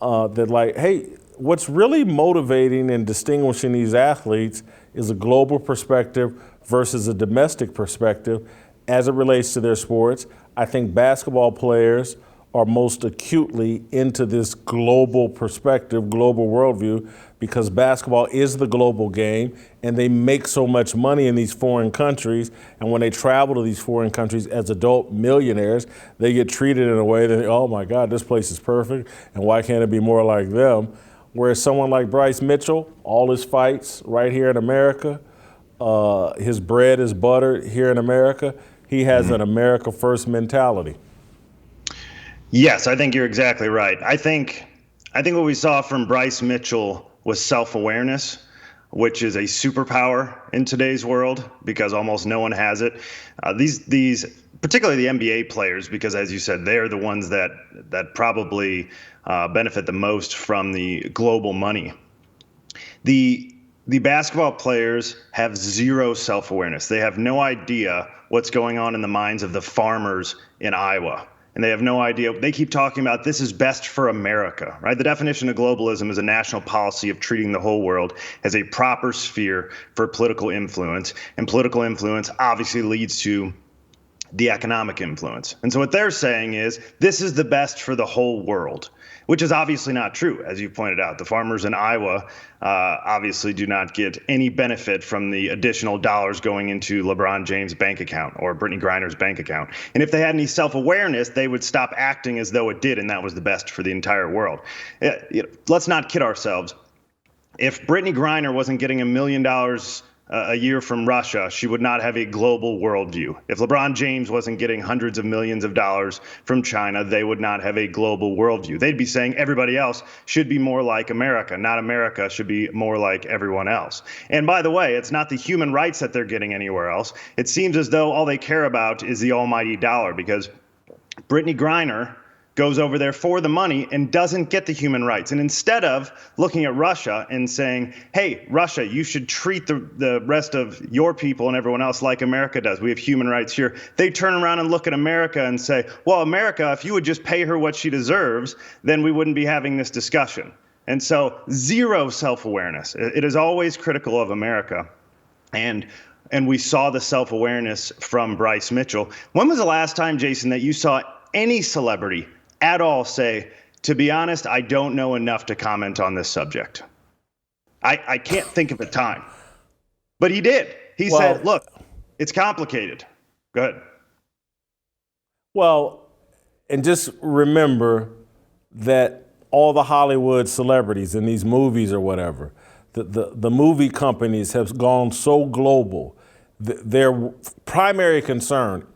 that, like, hey, what's really motivating and distinguishing these athletes is a global perspective versus a domestic perspective as it relates to their sports. I think basketball players are most acutely into this global perspective, global worldview, because basketball is the global game and they make so much money in these foreign countries. And when they travel to these foreign countries as adult millionaires, they get treated in a way that, oh my God, this place is perfect and why can't it be more like them? Whereas someone like Bryce Mitchell, all his fights right here in America, his bread is buttered here in America. He has an America first mentality. Yes, I think you're exactly right. I think what we saw from Bryce Mitchell was self-awareness, which is a superpower in today's world because almost no one has it. These particularly the NBA players, because as you said, they're the ones that probably benefit the most from the global money. The basketball players have zero self-awareness. They have no idea what's going on in the minds of the farmers in Iowa. And they have no idea. They keep talking about this is best for America, right? The definition of globalism is a national policy of treating the whole world as a proper sphere for political influence. And political influence obviously leads to the economic influence. And so what they're saying is this is the best for the whole world, which is obviously not true. As you pointed out, the farmers in Iowa obviously do not get any benefit from the additional dollars going into LeBron James' bank account or Brittney Griner's bank account. And if they had any self-awareness, they would stop acting as though it did and that was the best for the entire world. Let's not kid ourselves. If Brittney Griner wasn't getting $1 million a year from Russia, she would not have a global worldview. If LeBron James wasn't getting hundreds of millions of dollars from China, they would not have a global worldview. They'd be saying everybody else should be more like America, not America should be more like everyone else. And by the way, it's not the human rights that they're getting anywhere else. It seems as though all they care about is the almighty dollar, because Brittney Griner goes over there for the money and doesn't get the human rights. And instead of looking at Russia and saying, hey, Russia, you should treat the rest of your people and everyone else like America does. We have human rights here. They turn around and look at America and say, well, America, if you would just pay her what she deserves, then we wouldn't be having this discussion. And so zero self-awareness. It is always critical of America. And we saw the self-awareness from Bryce Mitchell. When was the last time, Jason, that you saw any celebrity at all say, to be honest, I don't know enough to comment on this subject? I can't think of a time. But he did. He said, look, it's complicated. Go ahead. Well, and just remember that all the Hollywood celebrities in these movies or whatever, the movie companies have gone so global. Their primary concern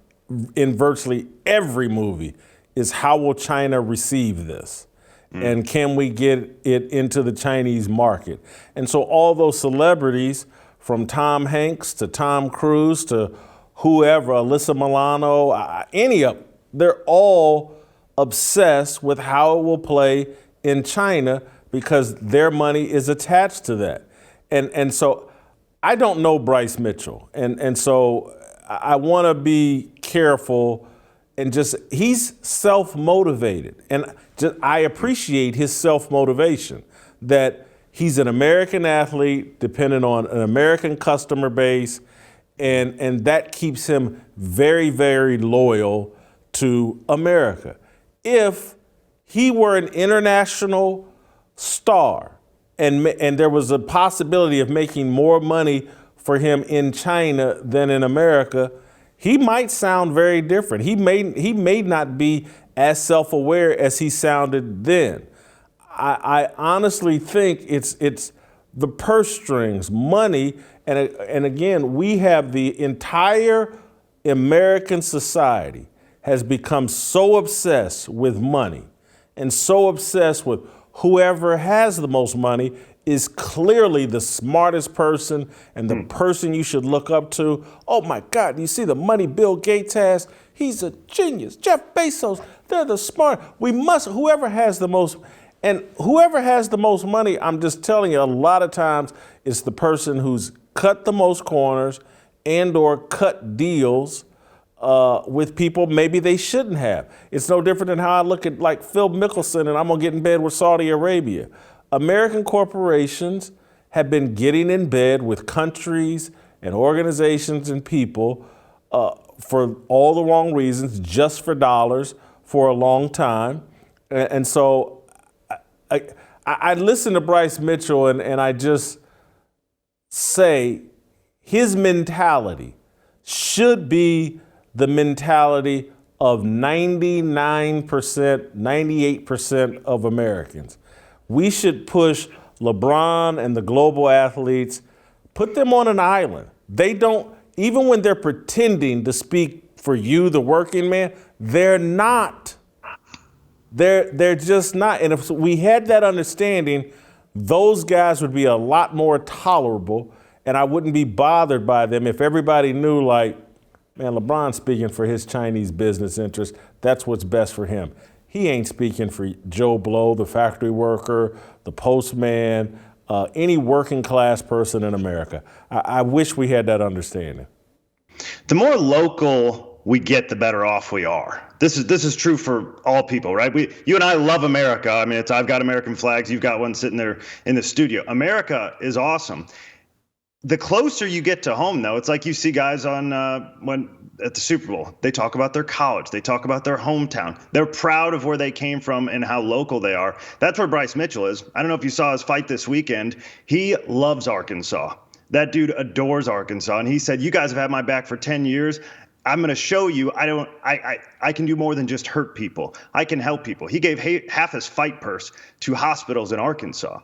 in virtually every movie is how will China receive this? And can we get it into the Chinese market? And so all those celebrities, from Tom Hanks to Tom Cruise to whoever, Alyssa Milano, any of them, they're all obsessed with how it will play in China because their money is attached to that. And so I don't know Bryce Mitchell. And so I want to be careful. And he's self-motivated. And I appreciate his self-motivation, that he's an American athlete dependent on an American customer base, and that keeps him very, very loyal to America. If he were an international star and there was a possibility of making more money for him in China than in America, he might sound very different. He may not be as self-aware as he sounded then. I honestly think it's the purse strings, money, and again, we have the entire American society has become so obsessed with money and so obsessed with whoever has the most money is clearly the smartest person and the person you should look up to. Oh my God, you see the money Bill Gates has? He's a genius. Jeff Bezos, they're the smart. Whoever has the most, and whoever has the most money, I'm just telling you, a lot of times it's the person who's cut the most corners and or cut deals with people maybe they shouldn't have. It's no different than how I look at like Phil Mickelson and I'm gonna get in bed with Saudi Arabia. American corporations have been getting in bed with countries and organizations and people for all the wrong reasons, just for dollars, for a long time. And so I listen to Bryce Mitchell and I just say his mentality should be the mentality of 99%, 98% of Americans. We should push LeBron and the global athletes, put them on an island. They don't, even when they're pretending to speak for you, the working man, they're not. They're just not. And if we had that understanding, those guys would be a lot more tolerable, and I wouldn't be bothered by them if everybody knew, like, man, LeBron's speaking for his Chinese business interests. That's what's best for him. He ain't speaking for Joe Blow, the factory worker, the postman, any working class person in America. I wish we had that understanding. The more local we get, the better off we are. This is true for all people, right? You and I love America. I mean, I've got American flags. You've got one sitting there in the studio. America is awesome. The closer you get to home, though, it's like you see guys on at the Super Bowl. They talk about their college. They talk about their hometown. They're proud of where they came from and how local they are. That's where Bryce Mitchell is. I don't know if you saw his fight this weekend. He loves Arkansas. That dude adores Arkansas. And he said, you guys have had my back for 10 years. I'm going to show you I can do more than just hurt people. I can help people. He gave half his fight purse to hospitals in Arkansas.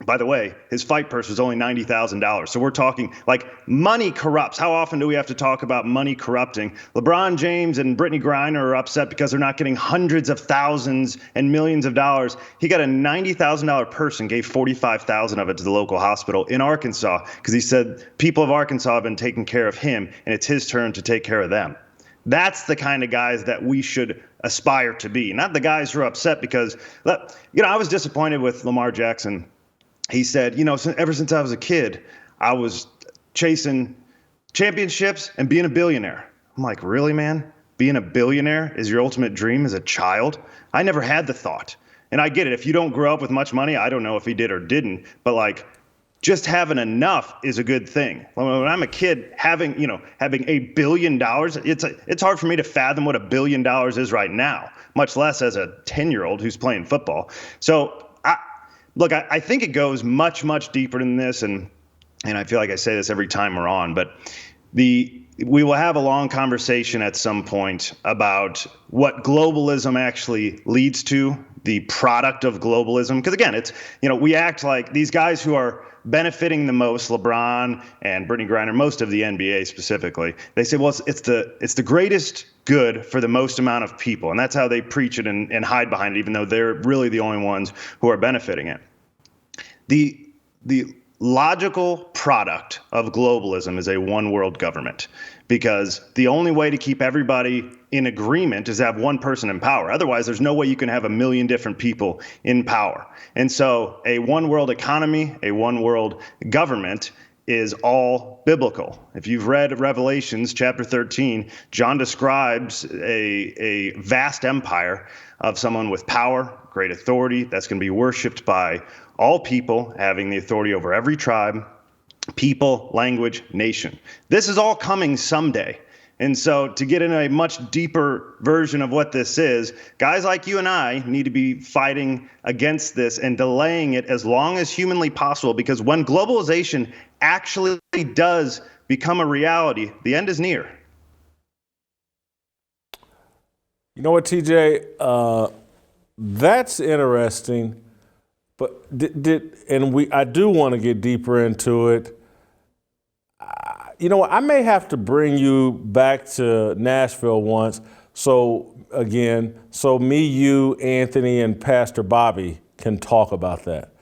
By the way, his fight purse was only $90,000. So we're talking like money corrupts. How often do we have to talk about money corrupting? LeBron James and Brittney Griner are upset because they're not getting hundreds of thousands and millions of dollars. He got a $90,000 purse and gave $45,000 of it to the local hospital in Arkansas because he said people of Arkansas have been taking care of him and it's his turn to take care of them. That's the kind of guys that we should aspire to be, not the guys who are upset because, I was disappointed with Lamar Jackson. He said, ever since I was a kid, I was chasing championships and being a billionaire. I'm like, really, man? Being a billionaire is your ultimate dream as a child? I never had the thought. And I get it. If you don't grow up with much money, I don't know if he did or didn't, but like just having enough is a good thing. When I'm a kid, having $1 billion, it's hard for me to fathom what $1 billion is right now, much less as a 10-year-old who's playing football. So look, I think it goes much, much deeper than this, and I feel like I say this every time we're on, but we will have a long conversation at some point about what globalism actually leads to, the product of globalism. Because again, it's, we act like these guys who are benefiting the most, LeBron and Brittney Griner, most of the NBA specifically, they say, well, it's the greatest good for the most amount of people. And that's how they preach it and hide behind it, even though they're really the only ones who are benefiting it. The logical product of globalism is a one world government, because the only way to keep everybody in agreement is to have one person in power. Otherwise, there's no way you can have 1 million different people in power. And so a one world economy, a one world government is all biblical. If you've read Revelations chapter 13, John describes a vast empire of someone with power, great authority, that's going to be worshiped by all people, having the authority over every tribe, people, language, nation. This is all coming someday. And so to get into a much deeper version of what this is, guys like you and I need to be fighting against this and delaying it as long as humanly possible, because when globalization actually does become a reality, the end is near. You know what, TJ? That's interesting, but I do want to get deeper into it. You know what? I may have to bring you back to Nashville once. So me, you, Anthony, and Pastor Bobby can talk about that.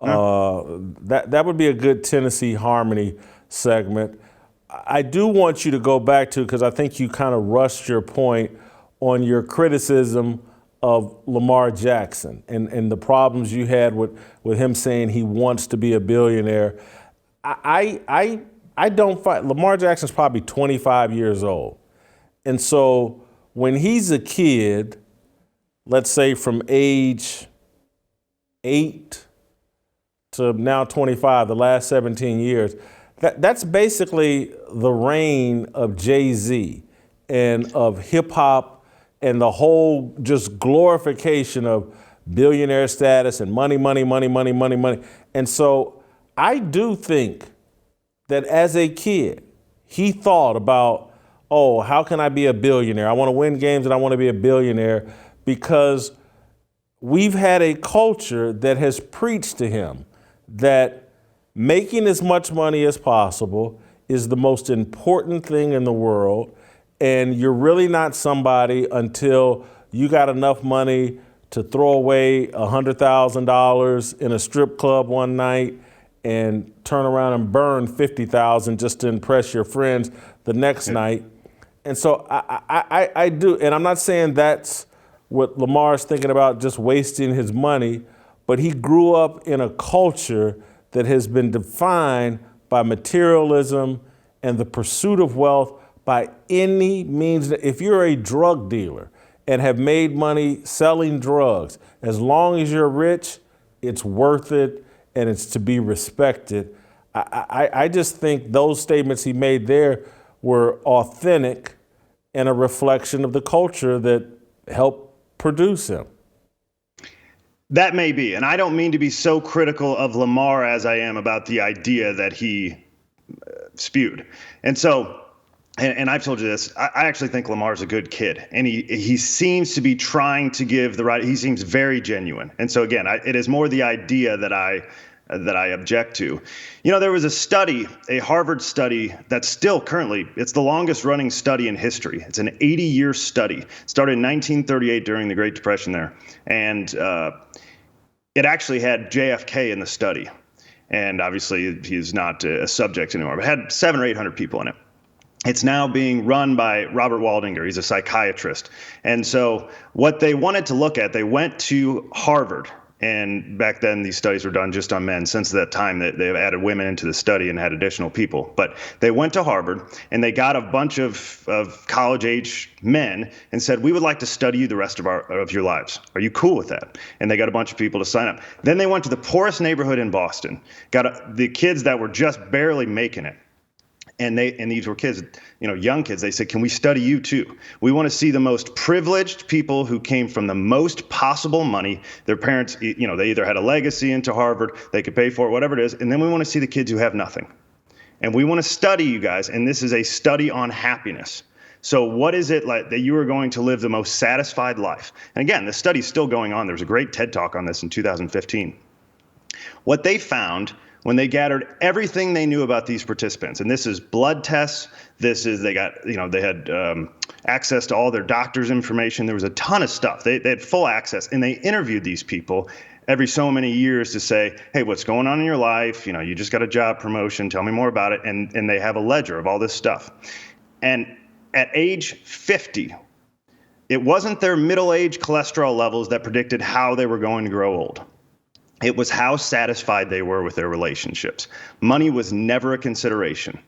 That would be a good Tennessee Harmony segment. I do want you to go back to, because I think you kind of rushed your point on your criticism of Lamar Jackson and the problems you had with him saying he wants to be a billionaire. I don't find Lamar Jackson's probably 25 years old. And so when he's a kid, let's say from age 8 to now 25, the last 17 years, that's basically the reign of Jay-Z and of hip hop and the whole just glorification of billionaire status and money. And so I do think that as a kid, he thought about, oh, how can I be a billionaire? I want to win games and I want to be a billionaire, because we've had a culture that has preached to him that making as much money as possible is the most important thing in the world. And you're really not somebody until you got enough money to throw away $100,000 in a strip club one night and turn around and burn $50,000 just to impress your friends the next night. And so I do, and I'm not saying that's what Lamar's thinking about, just wasting his money, but he grew up in a culture that has been defined by materialism and the pursuit of wealth by any means. If you're a drug dealer and have made money selling drugs, as long as you're rich, it's worth it and it's to be respected. I just think those statements he made there were authentic and a reflection of the culture that helped produce him. That may be, and I don't mean to be so critical of Lamar as I am about the idea that he spewed. And so, and I've told you this, I actually think Lamar's a good kid, and he seems to be trying to give the right, he seems very genuine. And so again, it is more the idea that I object to. You know, there was a study, a Harvard study that's still currently, it's the longest running study in history. It's an 80-year study. It started in 1938 during the Great Depression there. And it actually had JFK in the study. And obviously he's not a subject anymore, but it had 700 or 800 people in it. It's now being run by Robert Waldinger. He's a psychiatrist. And so what they wanted to look at, they went to Harvard. And back then, these studies were done just on men. Since that time, they've added women into the study and had additional people. But they went to Harvard, and they got a bunch of college-age men and said, we would like to study you the rest of your lives. Are you cool with that? And they got a bunch of people to sign up. Then they went to the poorest neighborhood in Boston, got the kids that were just barely making it. And these were kids, young kids. They said, can we study you too? We want to see the most privileged people who came from the most possible money. Their parents, they either had a legacy into Harvard, they could pay for it, whatever it is. And then we want to see the kids who have nothing. And we want to study you guys. And this is a study on happiness. So what is it like that you are going to live the most satisfied life? And again, the study's still going on. There was a great TED Talk on this in 2015. What they found when they gathered everything they knew about these participants, and this is blood tests, they had access to all their doctors' information. There was a ton of stuff. They had full access, and they interviewed these people every so many years to say, hey, what's going on in your life? You just got a job promotion. Tell me more about it. And they have a ledger of all this stuff. And at age 50, it wasn't their middle-age cholesterol levels that predicted how they were going to grow old. It was how satisfied they were with their relationships. Money was never a consideration.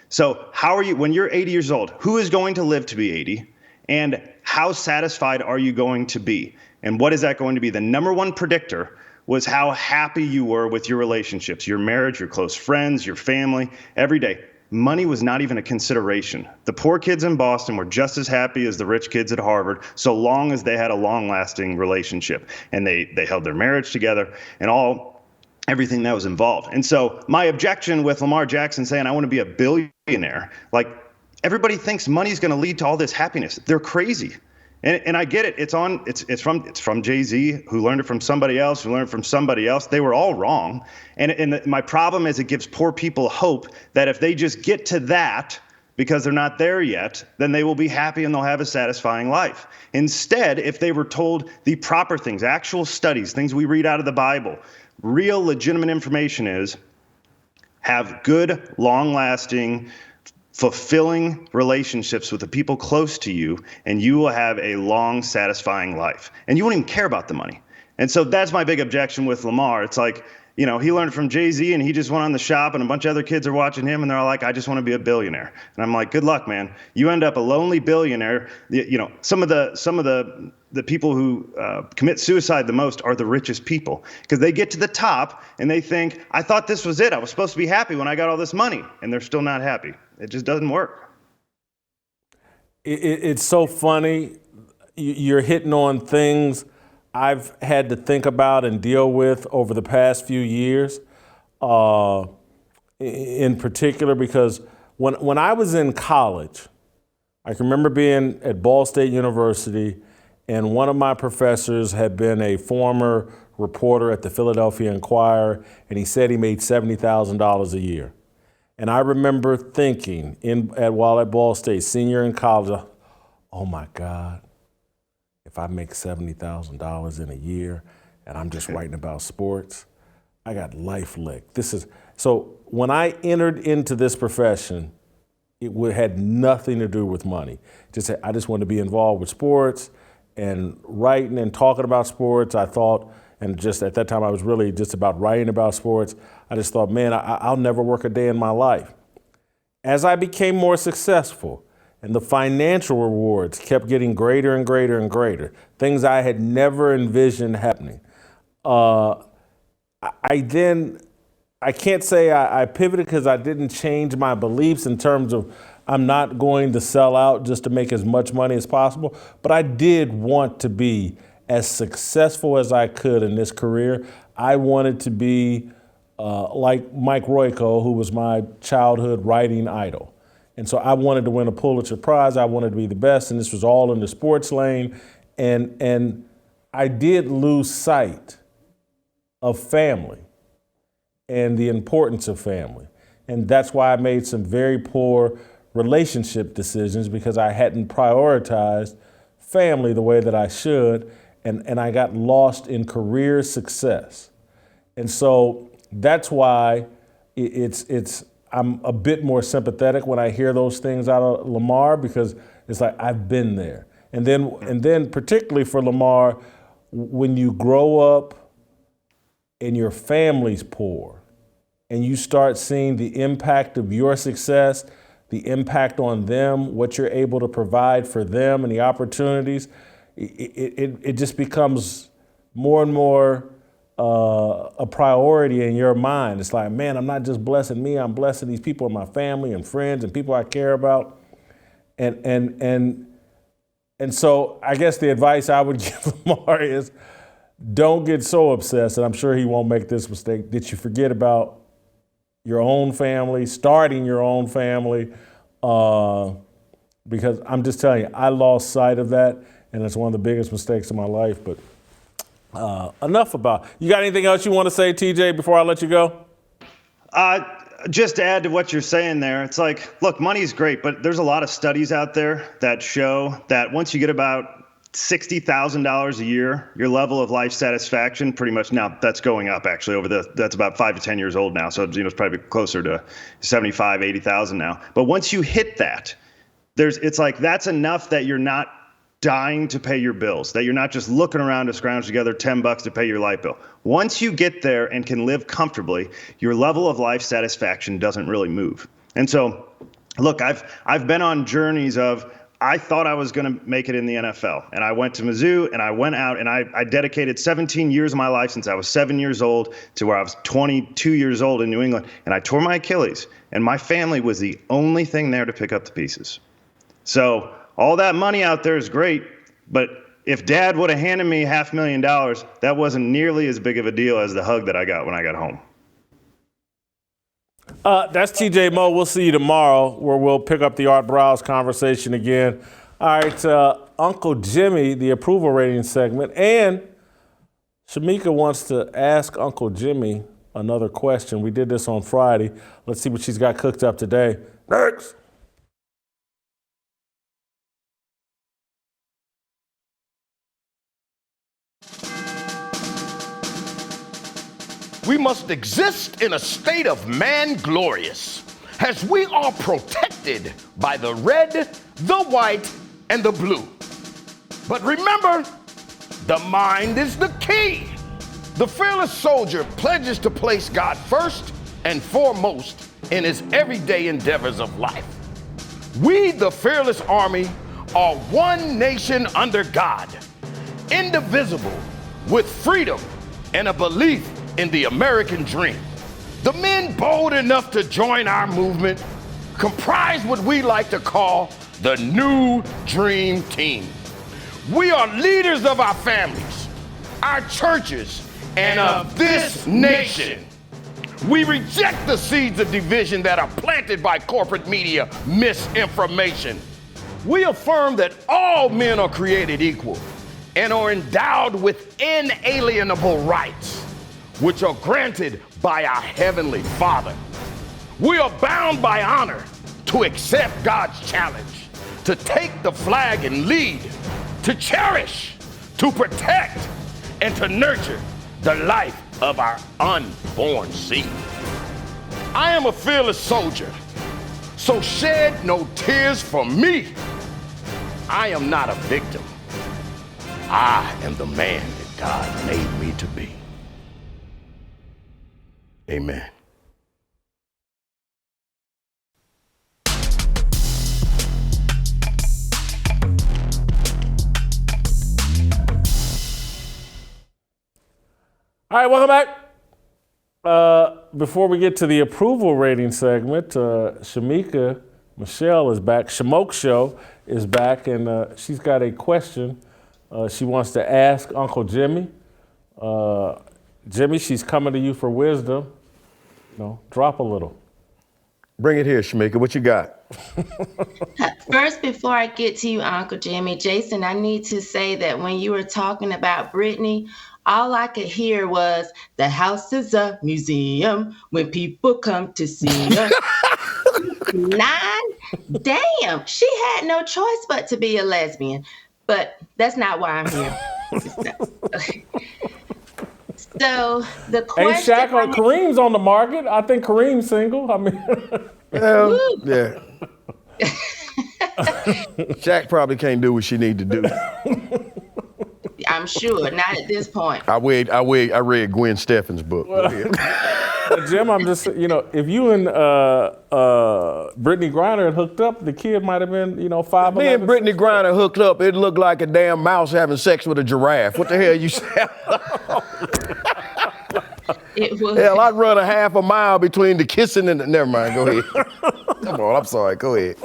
So how are you, when you're 80 years old, who is going to live to be 80? And how satisfied are you going to be? And what is that going to be? The number one predictor was how happy you were with your relationships, your marriage, your close friends, your family, every day. money was not even a consideration. The poor kids in Boston were just as happy as the rich kids at Harvard, so long as they had a long-lasting relationship and they held their marriage together and everything that was involved. And so my objection with Lamar Jackson saying, I want to be a billionaire, like everybody thinks money's going to lead to all this happiness. They're crazy. And I get it. It's from Jay-Z, who learned it from somebody else, who learned it from somebody else. They were all wrong. And my problem is it gives poor people hope that if they just get to that, because they're not there yet, then they will be happy and they'll have a satisfying life. Instead, if they were told the proper things, actual studies, things we read out of the Bible, real legitimate information is have good, long-lasting, fulfilling relationships with the people close to you, and you will have a long, satisfying life. And you won't even care about the money. And so that's my big objection with Lamar. It's like, he learned from Jay-Z and he just went on the shop and a bunch of other kids are watching him and they're all like, I just want to be a billionaire. And I'm like, good luck, man. You end up a lonely billionaire. Some of the people who commit suicide the most are the richest people, because they get to the top and they think, I thought this was it. I was supposed to be happy when I got all this money, and they're still not happy. It just doesn't work. It's so funny. You're hitting on things I've had to think about and deal with over the past few years, in particular, because when I was in college, I can remember being at Ball State University, and one of my professors had been a former reporter at the Philadelphia Inquirer, and he said he made $70,000 a year. And I remember thinking while at Ball State, senior in college, oh my God, if I make $70,000 in a year and I'm just writing about sports, I got life licked. So when I entered into this profession, it had nothing to do with money. I just wanted to be involved with sports and writing and talking about sports. I thought, and just at that time, I was really just about writing about sports. I just thought, man, I'll never work a day in my life. As I became more successful and the financial rewards kept getting greater and greater and greater, things I had never envisioned happening, I can't say I pivoted because I didn't change my beliefs in terms of I'm not going to sell out just to make as much money as possible, but I did want to be as successful as I could in this career. I wanted to be like Mike Royko, who was my childhood writing idol. And so I wanted to win a Pulitzer Prize. I wanted to be the best, and this was all in the sports lane. And I did lose sight of family and the importance of family. And that's why I made some very poor relationship decisions, because I hadn't prioritized family the way that I should. And I got lost in career success. And so that's why I'm a bit more sympathetic when I hear those things out of Lamar, because it's like, I've been there. And then particularly for Lamar, when you grow up and your family's poor and you start seeing the impact of your success, the impact on them, what you're able to provide for them and the opportunities, it just becomes more and more a priority in your mind. It's like, man, I'm not just blessing me, I'm blessing these people in my family and friends and people I care about. And so I guess the advice I would give Lamar is, don't get so obsessed, and I'm sure he won't make this mistake, that you forget about your own family, starting your own family, because I'm just telling you, I lost sight of that. And it's one of the biggest mistakes of my life. But enough about. You got anything else you want to say, TJ, before I let you go? Just to add to what you're saying there, it's like, look, money's great, but there's a lot of studies out there that show that once you get about $60,000 a year, your level of life satisfaction pretty much, now that's going up actually that's about 5 to 10 years old now. So, it's probably closer to 75, 80,000 now. But once you hit that, it's like, that's enough that you're not dying to pay your bills, that you're not just looking around to scrounge together $10 to pay your light bill. Once you get there and can live comfortably, your level of life satisfaction doesn't really move. And so, look, I've been on journeys of I thought I was going to make it in the NFL. And I went to Mizzou, and I went out, and I dedicated 17 years of my life since I was 7 years old to where I was 22 years old in New England. And I tore my Achilles, and my family was the only thing there to pick up the pieces. So all that money out there is great, but if Dad would have handed me $500,000, that wasn't nearly as big of a deal as the hug that I got when I got home. That's TJ Moe. We'll see you tomorrow where we'll pick up the Art Browse conversation again. All right, Uncle Jimmy, the approval rating segment. And Shemeka wants to ask Uncle Jimmy another question. We did this on Friday. Let's see what she's got cooked up today. Next. We must exist in a state of man glorious, as we are protected by the red, the white, and the blue. But remember, the mind is the key. The fearless soldier pledges to place God first and foremost in his everyday endeavors of life. We, the fearless army, are one nation under God, indivisible, with freedom and a belief in the American dream. The men bold enough to join our movement comprise what we like to call the New Dream Team. We are leaders of our families, our churches, and of this nation. We reject the seeds of division that are planted by corporate media misinformation. We affirm that all men are created equal and are endowed with inalienable rights, which are granted by our Heavenly Father. We are bound by honor to accept God's challenge, to take the flag and lead, to cherish, to protect, and to nurture the life of our unborn seed. I am a fearless soldier, so shed no tears for me. I am not a victim. I am the man that God made me to be. Amen. All right, welcome back. Before we get to the approval rating segment, Shemeka Michelle is back. Shemoke Show is back, and she's got a question she wants to ask Uncle Jimmy. Jimmy, she's coming to you for wisdom. No, drop a little. Bring it here, Shemeka. What you got? First, before I get to you, Uncle Jimmy, Jason, I need to say that when you were talking about Brittney, all I could hear was, the house is a museum when people come to see her. 9? Damn, she had no choice but to be a lesbian. But that's not why I'm here. So the question... Hey, Shaq, Kareem's on the market. I think Kareem's single. I mean... Yeah. Shaq probably can't do what she need to do. I'm sure, not at this point. I read Gwen Steffans' book. Jim, I'm just, if you and Brittney Griner had hooked up, the kid might have been, 5'11". Me and Brittney Griner hooked up, it looked like a damn mouse having sex with a giraffe. What the hell you say? Hell, I'd run a half a mile between the kissing and the... Never mind, go ahead. Come on, I'm sorry, go ahead.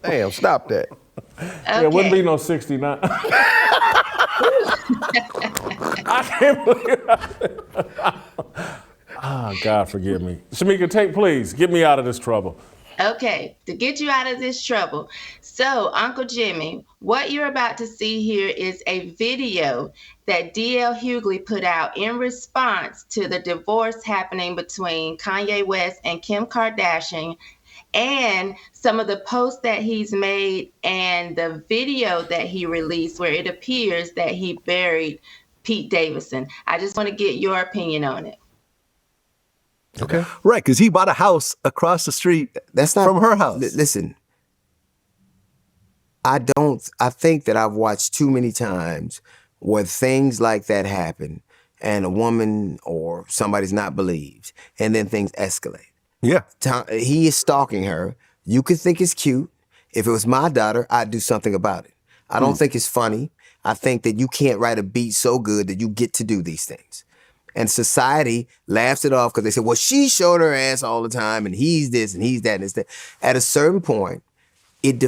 Damn, stop that. Okay. Yeah, it wouldn't be no 69. I can't believe it. Oh, God, forgive me. Shemeka, please, get me out of this trouble. Okay, to get you out of this trouble. So, Uncle Jimmy, what you're about to see here is a video that D.L. Hughley put out in response to the divorce happening between Kanye West and Kim Kardashian, and some of the posts that he's made and the video that he released where it appears that he buried Pete Davidson. I just want to get your opinion on it. Okay. Right, because he bought a house across the street from her house. Listen, I think that I've watched too many times where things like that happen and a woman or somebody's not believed and then things escalate. Yeah. He is stalking her. You could think it's cute. If it was my daughter, I'd do something about it. I don't think it's funny. I think that you can't write a beat so good that you get to do these things. And society laughs it off because they say, well, she showed her ass all the time and he's this and he's that and it's that. At a certain point, it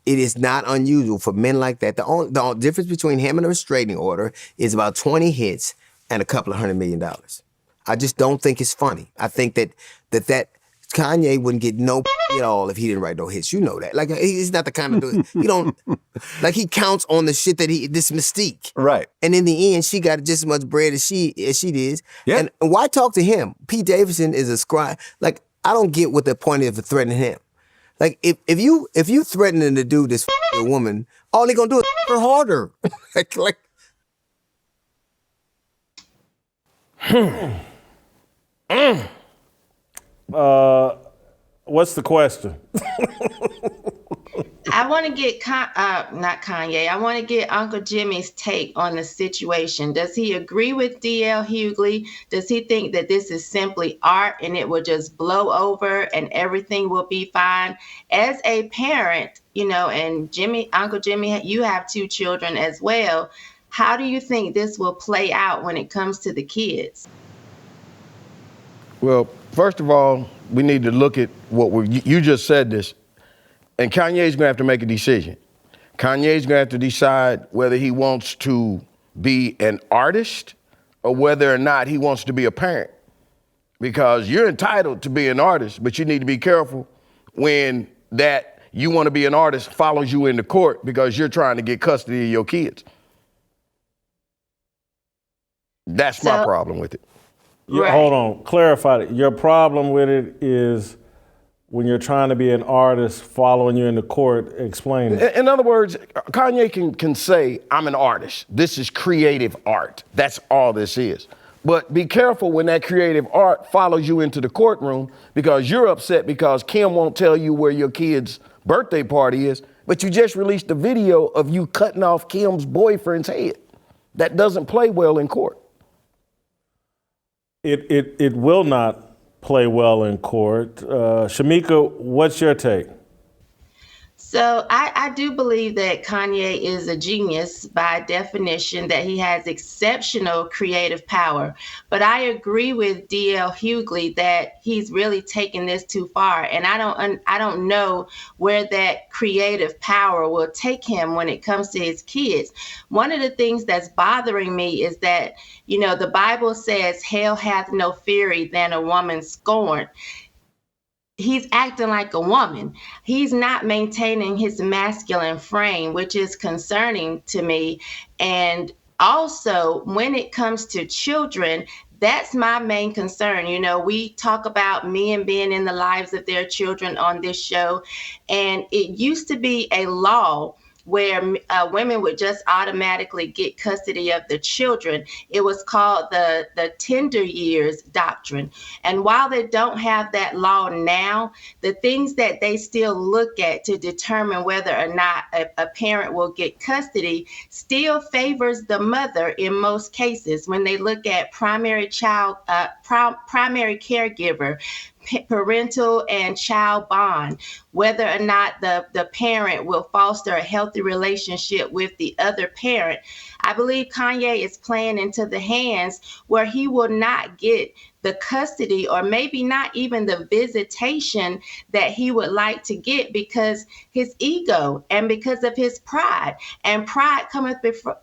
is not unusual for men like that. The only difference between him and a restraining order is about 20 hits and a couple of $100 million. I just don't think it's funny. I think that Kanye wouldn't get no at all if he didn't write no hits. You know that. Like, he's not the kind of dude. He don't, like, he counts on the shit that this mystique. Right. And in the end, she got just as much bread as she did. Yeah. And why talk to him? Pete Davidson is a scribe. Like, I don't get what the point is of threatening him. Like, if you threatening to do this a woman, all they gonna do is her harder. What's the question? I want to get not Kanye. I want to get Uncle Jimmy's take on the situation. Does he agree with D.L. Hughley? Does he think that this is simply art and it will just blow over and everything will be fine? As a parent, and Uncle Jimmy, you have 2 children as well. How do you think this will play out when it comes to the kids? Well, first of all, we need to look at you just said this, and Kanye's gonna have to make a decision. Kanye's gonna have to decide whether he wants to be an artist or whether or not he wants to be a parent. Because you're entitled to be an artist, but you need to be careful when that you want to be an artist follows you into court because you're trying to get custody of your kids. That's my problem with it. Right. Hold on, clarify it. Your problem with it is when you're trying to be an artist following you into court. Explain it. In other words, Kanye can say, I'm an artist. This is creative art. That's all this is. But be careful when that creative art follows you into the courtroom because you're upset because Kim won't tell you where your kid's birthday party is, but you just released a video of you cutting off Kim's boyfriend's head. That doesn't play well in court. It will not play well in court. Shemeka, what's your take? So I do believe that Kanye is a genius by definition, that he has exceptional creative power. But I agree with D.L. Hughley that he's really taken this too far. And I don't know where that creative power will take him when it comes to his kids. One of the things that's bothering me is that, the Bible says, hell hath no fury than a woman scorned. He's acting like a woman. He's not maintaining his masculine frame, which is concerning to me. And also, when it comes to children, that's my main concern. We talk about men being in the lives of their children on this show, and it used to be a law where women would just automatically get custody of the children. It was called the tender years doctrine. And while they don't have that law now, the things that they still look at to determine whether or not a parent will get custody still favors the mother in most cases when they look at primary caregiver, parental and child bond, whether or not the parent will foster a healthy relationship with the other parent. I believe Kanye is playing into the hands where he will not get the custody or maybe not even the visitation that he would like to get because his ego and because of his pride. And pride cometh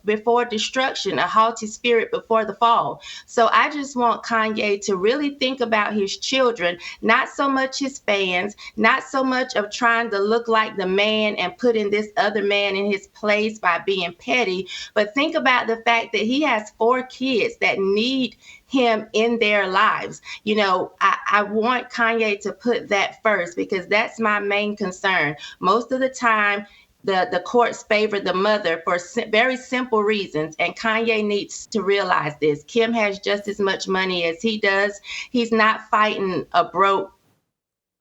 before destruction, a haughty spirit before the fall. So I just want Kanye to really think about his children, not so much his fans, not so much of trying to look like the man and putting this other man in his place by being petty, but think about the fact that he has 4 kids that need him in their lives. I want Kanye to put that first because that's my main concern. Most of the time, the courts favor the mother for very simple reasons, and Kanye needs to realize this. Kim has just as much money as he does. He's not fighting a broke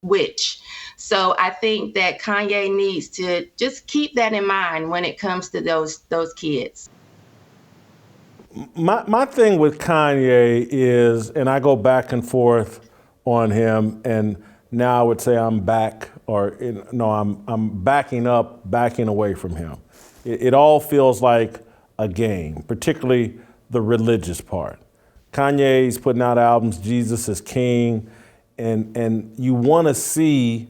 witch. So I think that Kanye needs to just keep that in mind when it comes to those kids. My thing with Kanye is, and I go back and forth on him, and now I would say I'm back, I'm backing up, backing away from him. It all feels like a game, particularly the religious part. Kanye's putting out albums, Jesus is King, and you want to see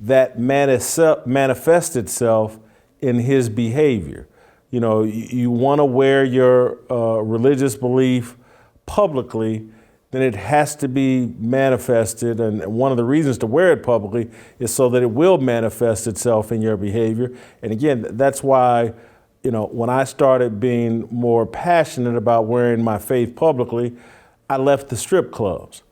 that manifest itself in his behavior. You know, you want to wear your religious belief publicly, then it has to be manifested. And one of the reasons to wear it publicly is so that it will manifest itself in your behavior. And again, that's why, you know, when I started being more passionate about wearing my faith publicly, I left the strip clubs.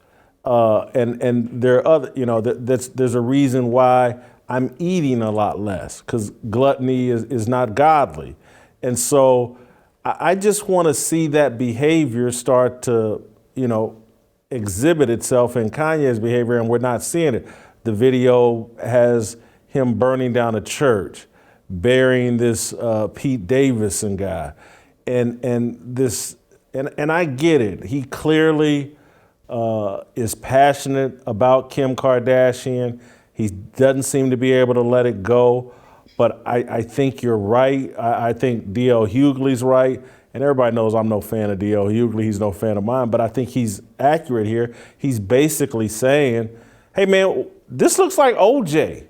And there are other, you know, there's a reason why I'm eating a lot less, because gluttony is not godly. And so I just want to see that behavior start to, you know, exhibit itself in Kanye's behavior, and we're not seeing it. The video has him burning down a church, burying this Pete Davidson guy, and I get it. He clearly is passionate about Kim Kardashian. He doesn't seem to be able to let it go. But I think you're right. I think D.L. Hughley's right. And everybody knows I'm no fan of D.L. Hughley. He's no fan of mine. But I think he's accurate here. He's basically saying, hey, man, this looks like O.J.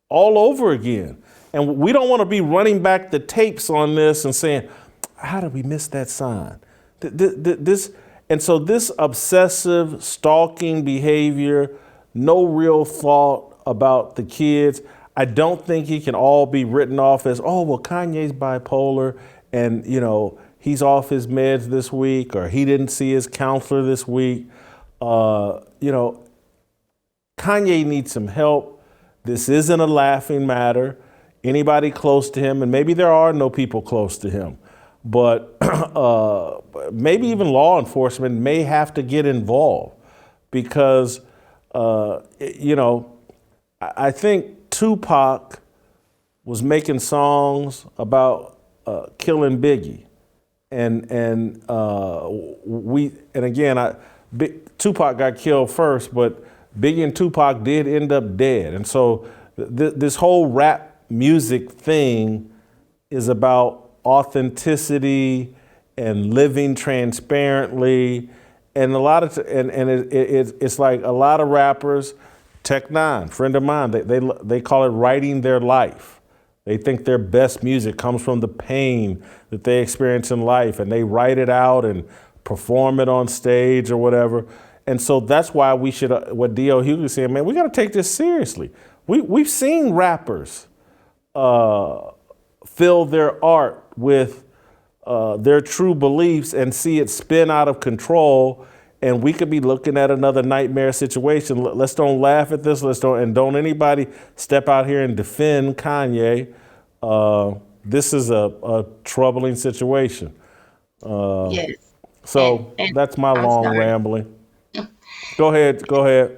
all over again. And we don't want to be running back the tapes on this and saying, how did we miss that sign? And so this obsessive stalking behavior, no real thought about the kids. I don't think he can all be written off as, oh, well, Kanye's bipolar and, you know, he's off his meds this week, or he didn't see his counselor this week. You know, Kanye needs some help. This isn't a laughing matter. Anybody close to him, and maybe there are no people close to him, but maybe even law enforcement may have to get involved because, you know, I think Tupac was making songs about killing Biggie, and Tupac got killed first, but Biggie and Tupac did end up dead, and so this whole rap music thing is about authenticity and living transparently, and it's like a lot of rappers. Tech Nine, friend of mine, they call it writing their life. They think their best music comes from the pain that they experience in life, and they write it out and perform it on stage or whatever. And so that's why we should, what D.L. Hughley said, man, we got to take this seriously. We've seen rappers fill their art with their true beliefs and see it spin out of control. And we could be looking at another nightmare situation. Let's don't laugh at this. Don't anybody step out here and defend Kanye. This is a troubling situation. Yes. So that's my long rambling. Go ahead.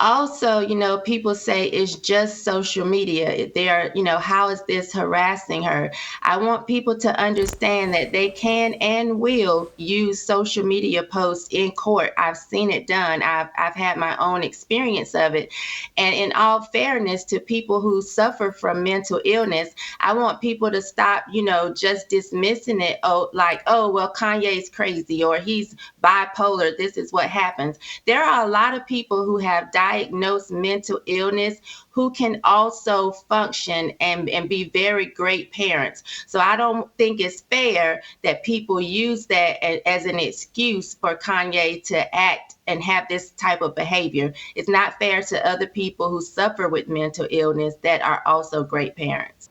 Also, you know, people say it's just social media. They're, you know, how is this harassing her? I want people to understand that they can and will use social media posts in court. I've seen it done. I've had my own experience of it. And in all fairness to people who suffer from mental illness, I want people to stop, you know, just dismissing it. Oh, like, oh, well, Kanye's crazy or he's bipolar. This is what happens. There are a lot of people who have diagnosed mental illness who can also function and be very great parents. So I don't think it's fair that people use that as an excuse for Kanye to act and have this type of behavior. It's not fair to other people who suffer with mental illness that are also great parents.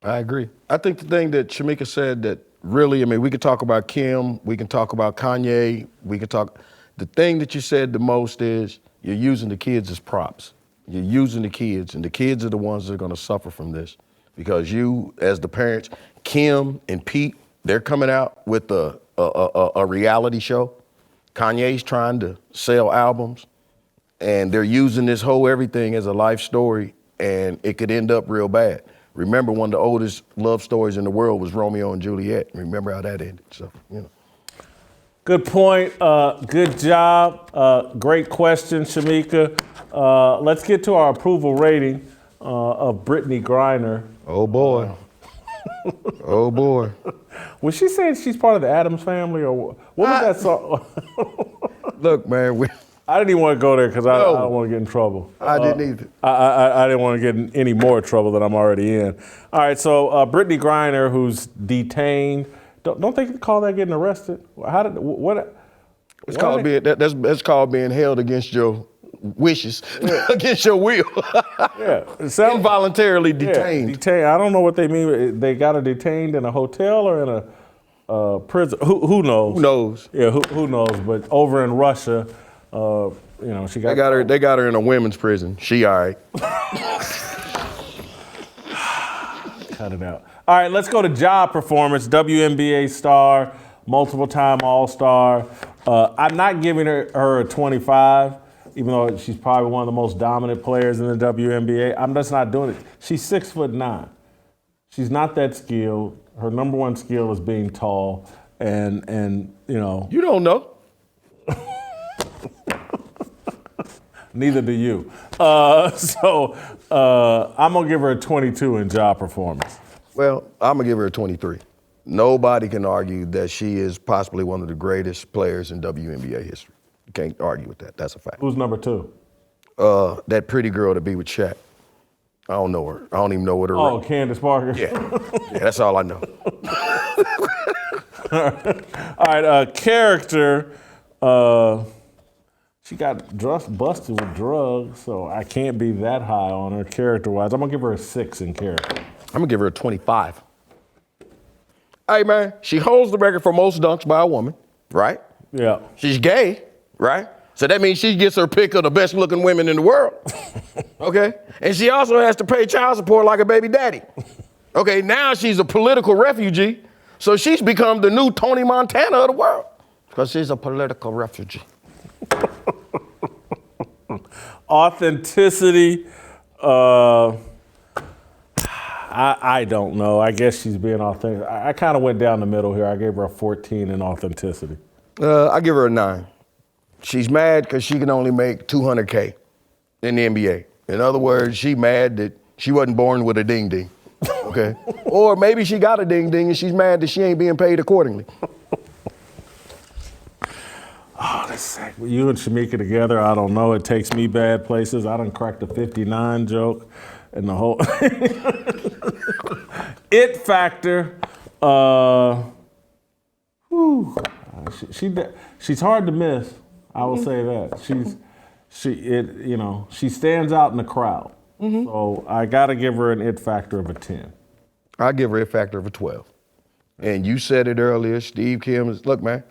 I agree. I think the thing that Shemeka said that really, I mean, we could talk about Kim, we can talk about Kanye, the thing that you said the most is you're using the kids as props. You're using the kids, and the kids are the ones that are gonna suffer from this because you, as the parents, Kim and Pete, they're coming out with a reality show. Kanye's trying to sell albums, and they're using this whole everything as a life story, and it could end up real bad. Remember, one of the oldest love stories in the world was Romeo and Juliet. Remember how that ended, so, you know. Good point. Good job. Great question, Shemeka. Let's get to our approval rating of Brittney Griner. Oh boy. Oh boy. Was she saying she's part of the Addams family, or what was that song? Look, man, I didn't even want to go there because I don't want to get in trouble. I didn't either. I didn't want to get in any more trouble than I'm already in. All right, so Brittney Griner, who's detained. Don't they call that getting arrested? It's called that's called being held against your wishes, against your will. Yeah, involuntarily detained. Yeah, detained. I don't know what they mean. They got her detained in a hotel or in a prison. Who knows? Who knows? Yeah, who knows? But over in Russia, she got. They got her in a women's prison. She all right. Cut it out. All right, let's go to job performance. WNBA star, multiple-time All-Star. I'm not giving her a 25, even though she's probably one of the most dominant players in the WNBA. I'm just not doing it. She's 6'9". She's not that skilled. Her number one skill is being tall, and you know. You don't know. Neither do you. So I'm gonna give her a 22 in job performance. Well, I'm gonna give her a 23. Nobody can argue that she is possibly one of the greatest players in WNBA history. You can't argue with that. That's a fact. Who's number two? That pretty girl to be with Shaq. I don't know her. I don't even know what her. Oh, Candace Parker. Yeah, that's all I know. All right, character. She got busted with drugs, so I can't be that high on her character-wise. I'm gonna give her a 6 in character. I'm gonna give her a 25. Hey man, she holds the record for most dunks by a woman, right? Yeah. She's gay, right? So that means she gets her pick of the best looking women in the world. Okay? And she also has to pay child support like a baby daddy. Okay, now she's a political refugee, so she's become the new Tony Montana of the world. Because she's a political refugee. Authenticity. I don't know. I guess she's being authentic. I kind of went down the middle here. I gave her a 14 in authenticity. I give her a 9. She's mad because she can only make $200K in the NBA. In other words, she mad that she wasn't born with a ding-ding, okay? Or maybe she got a ding-ding and she's mad that she ain't being paid accordingly. Oh, that's sick. You and Shemeka together, I don't know. It takes me bad places. I done cracked the 59 joke and the whole... It factor. She's hard to miss. I will say that. She stands out in the crowd. Mm-hmm. So I gotta give her an it factor of a 10. I give her an it factor of a 12. And you said it earlier, Steve Kim. Look, man.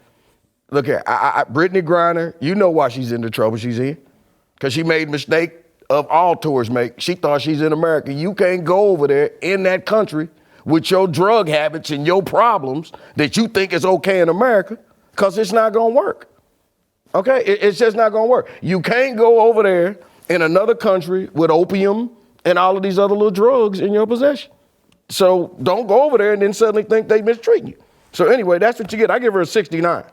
Look here, Brittney Griner, you know why she's in the trouble she's in. Because she made a mistake of all tours make. She thought she's in America. You can't go over there in that country with your drug habits and your problems that you think is okay in America, because it's not gonna work. Okay, it's just not gonna work. You can't go over there in another country with opium and all of these other little drugs in your possession. So don't go over there and then suddenly think they mistreat you. So anyway, that's what you get. I give her a 69.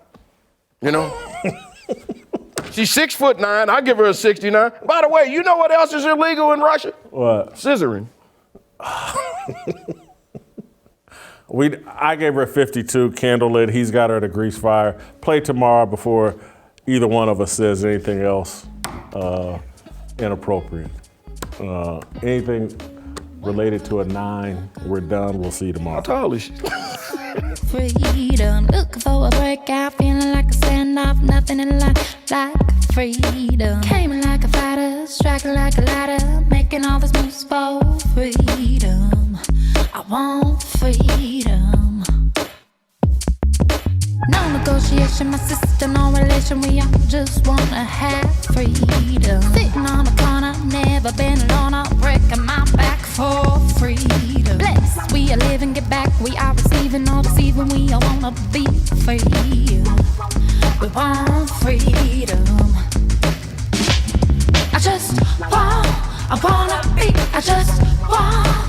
You know? She's 6'9". I give her a 69. By the way, you know what else is illegal in Russia? What? Scissoring. I gave her a 52, candlelit. He's got her at a grease fire. Play tomorrow before either one of us says anything else inappropriate. Anything related to a 9, we're done. We'll see you tomorrow. How tall is she? Freedom, looking for a breakout, feeling like a standoff, nothing in life like freedom. Came in like a fighter, striking like a ladder, making all these moves for freedom. I want freedom. No negotiation, my sister, no relation. We all just wanna have freedom. Sitting on a corner, never been alone. I'm breaking my back for freedom. Blessed, we are living, get back. We are receiving, all deceiving. We all wanna be free. We want freedom. I wanna be. I just want.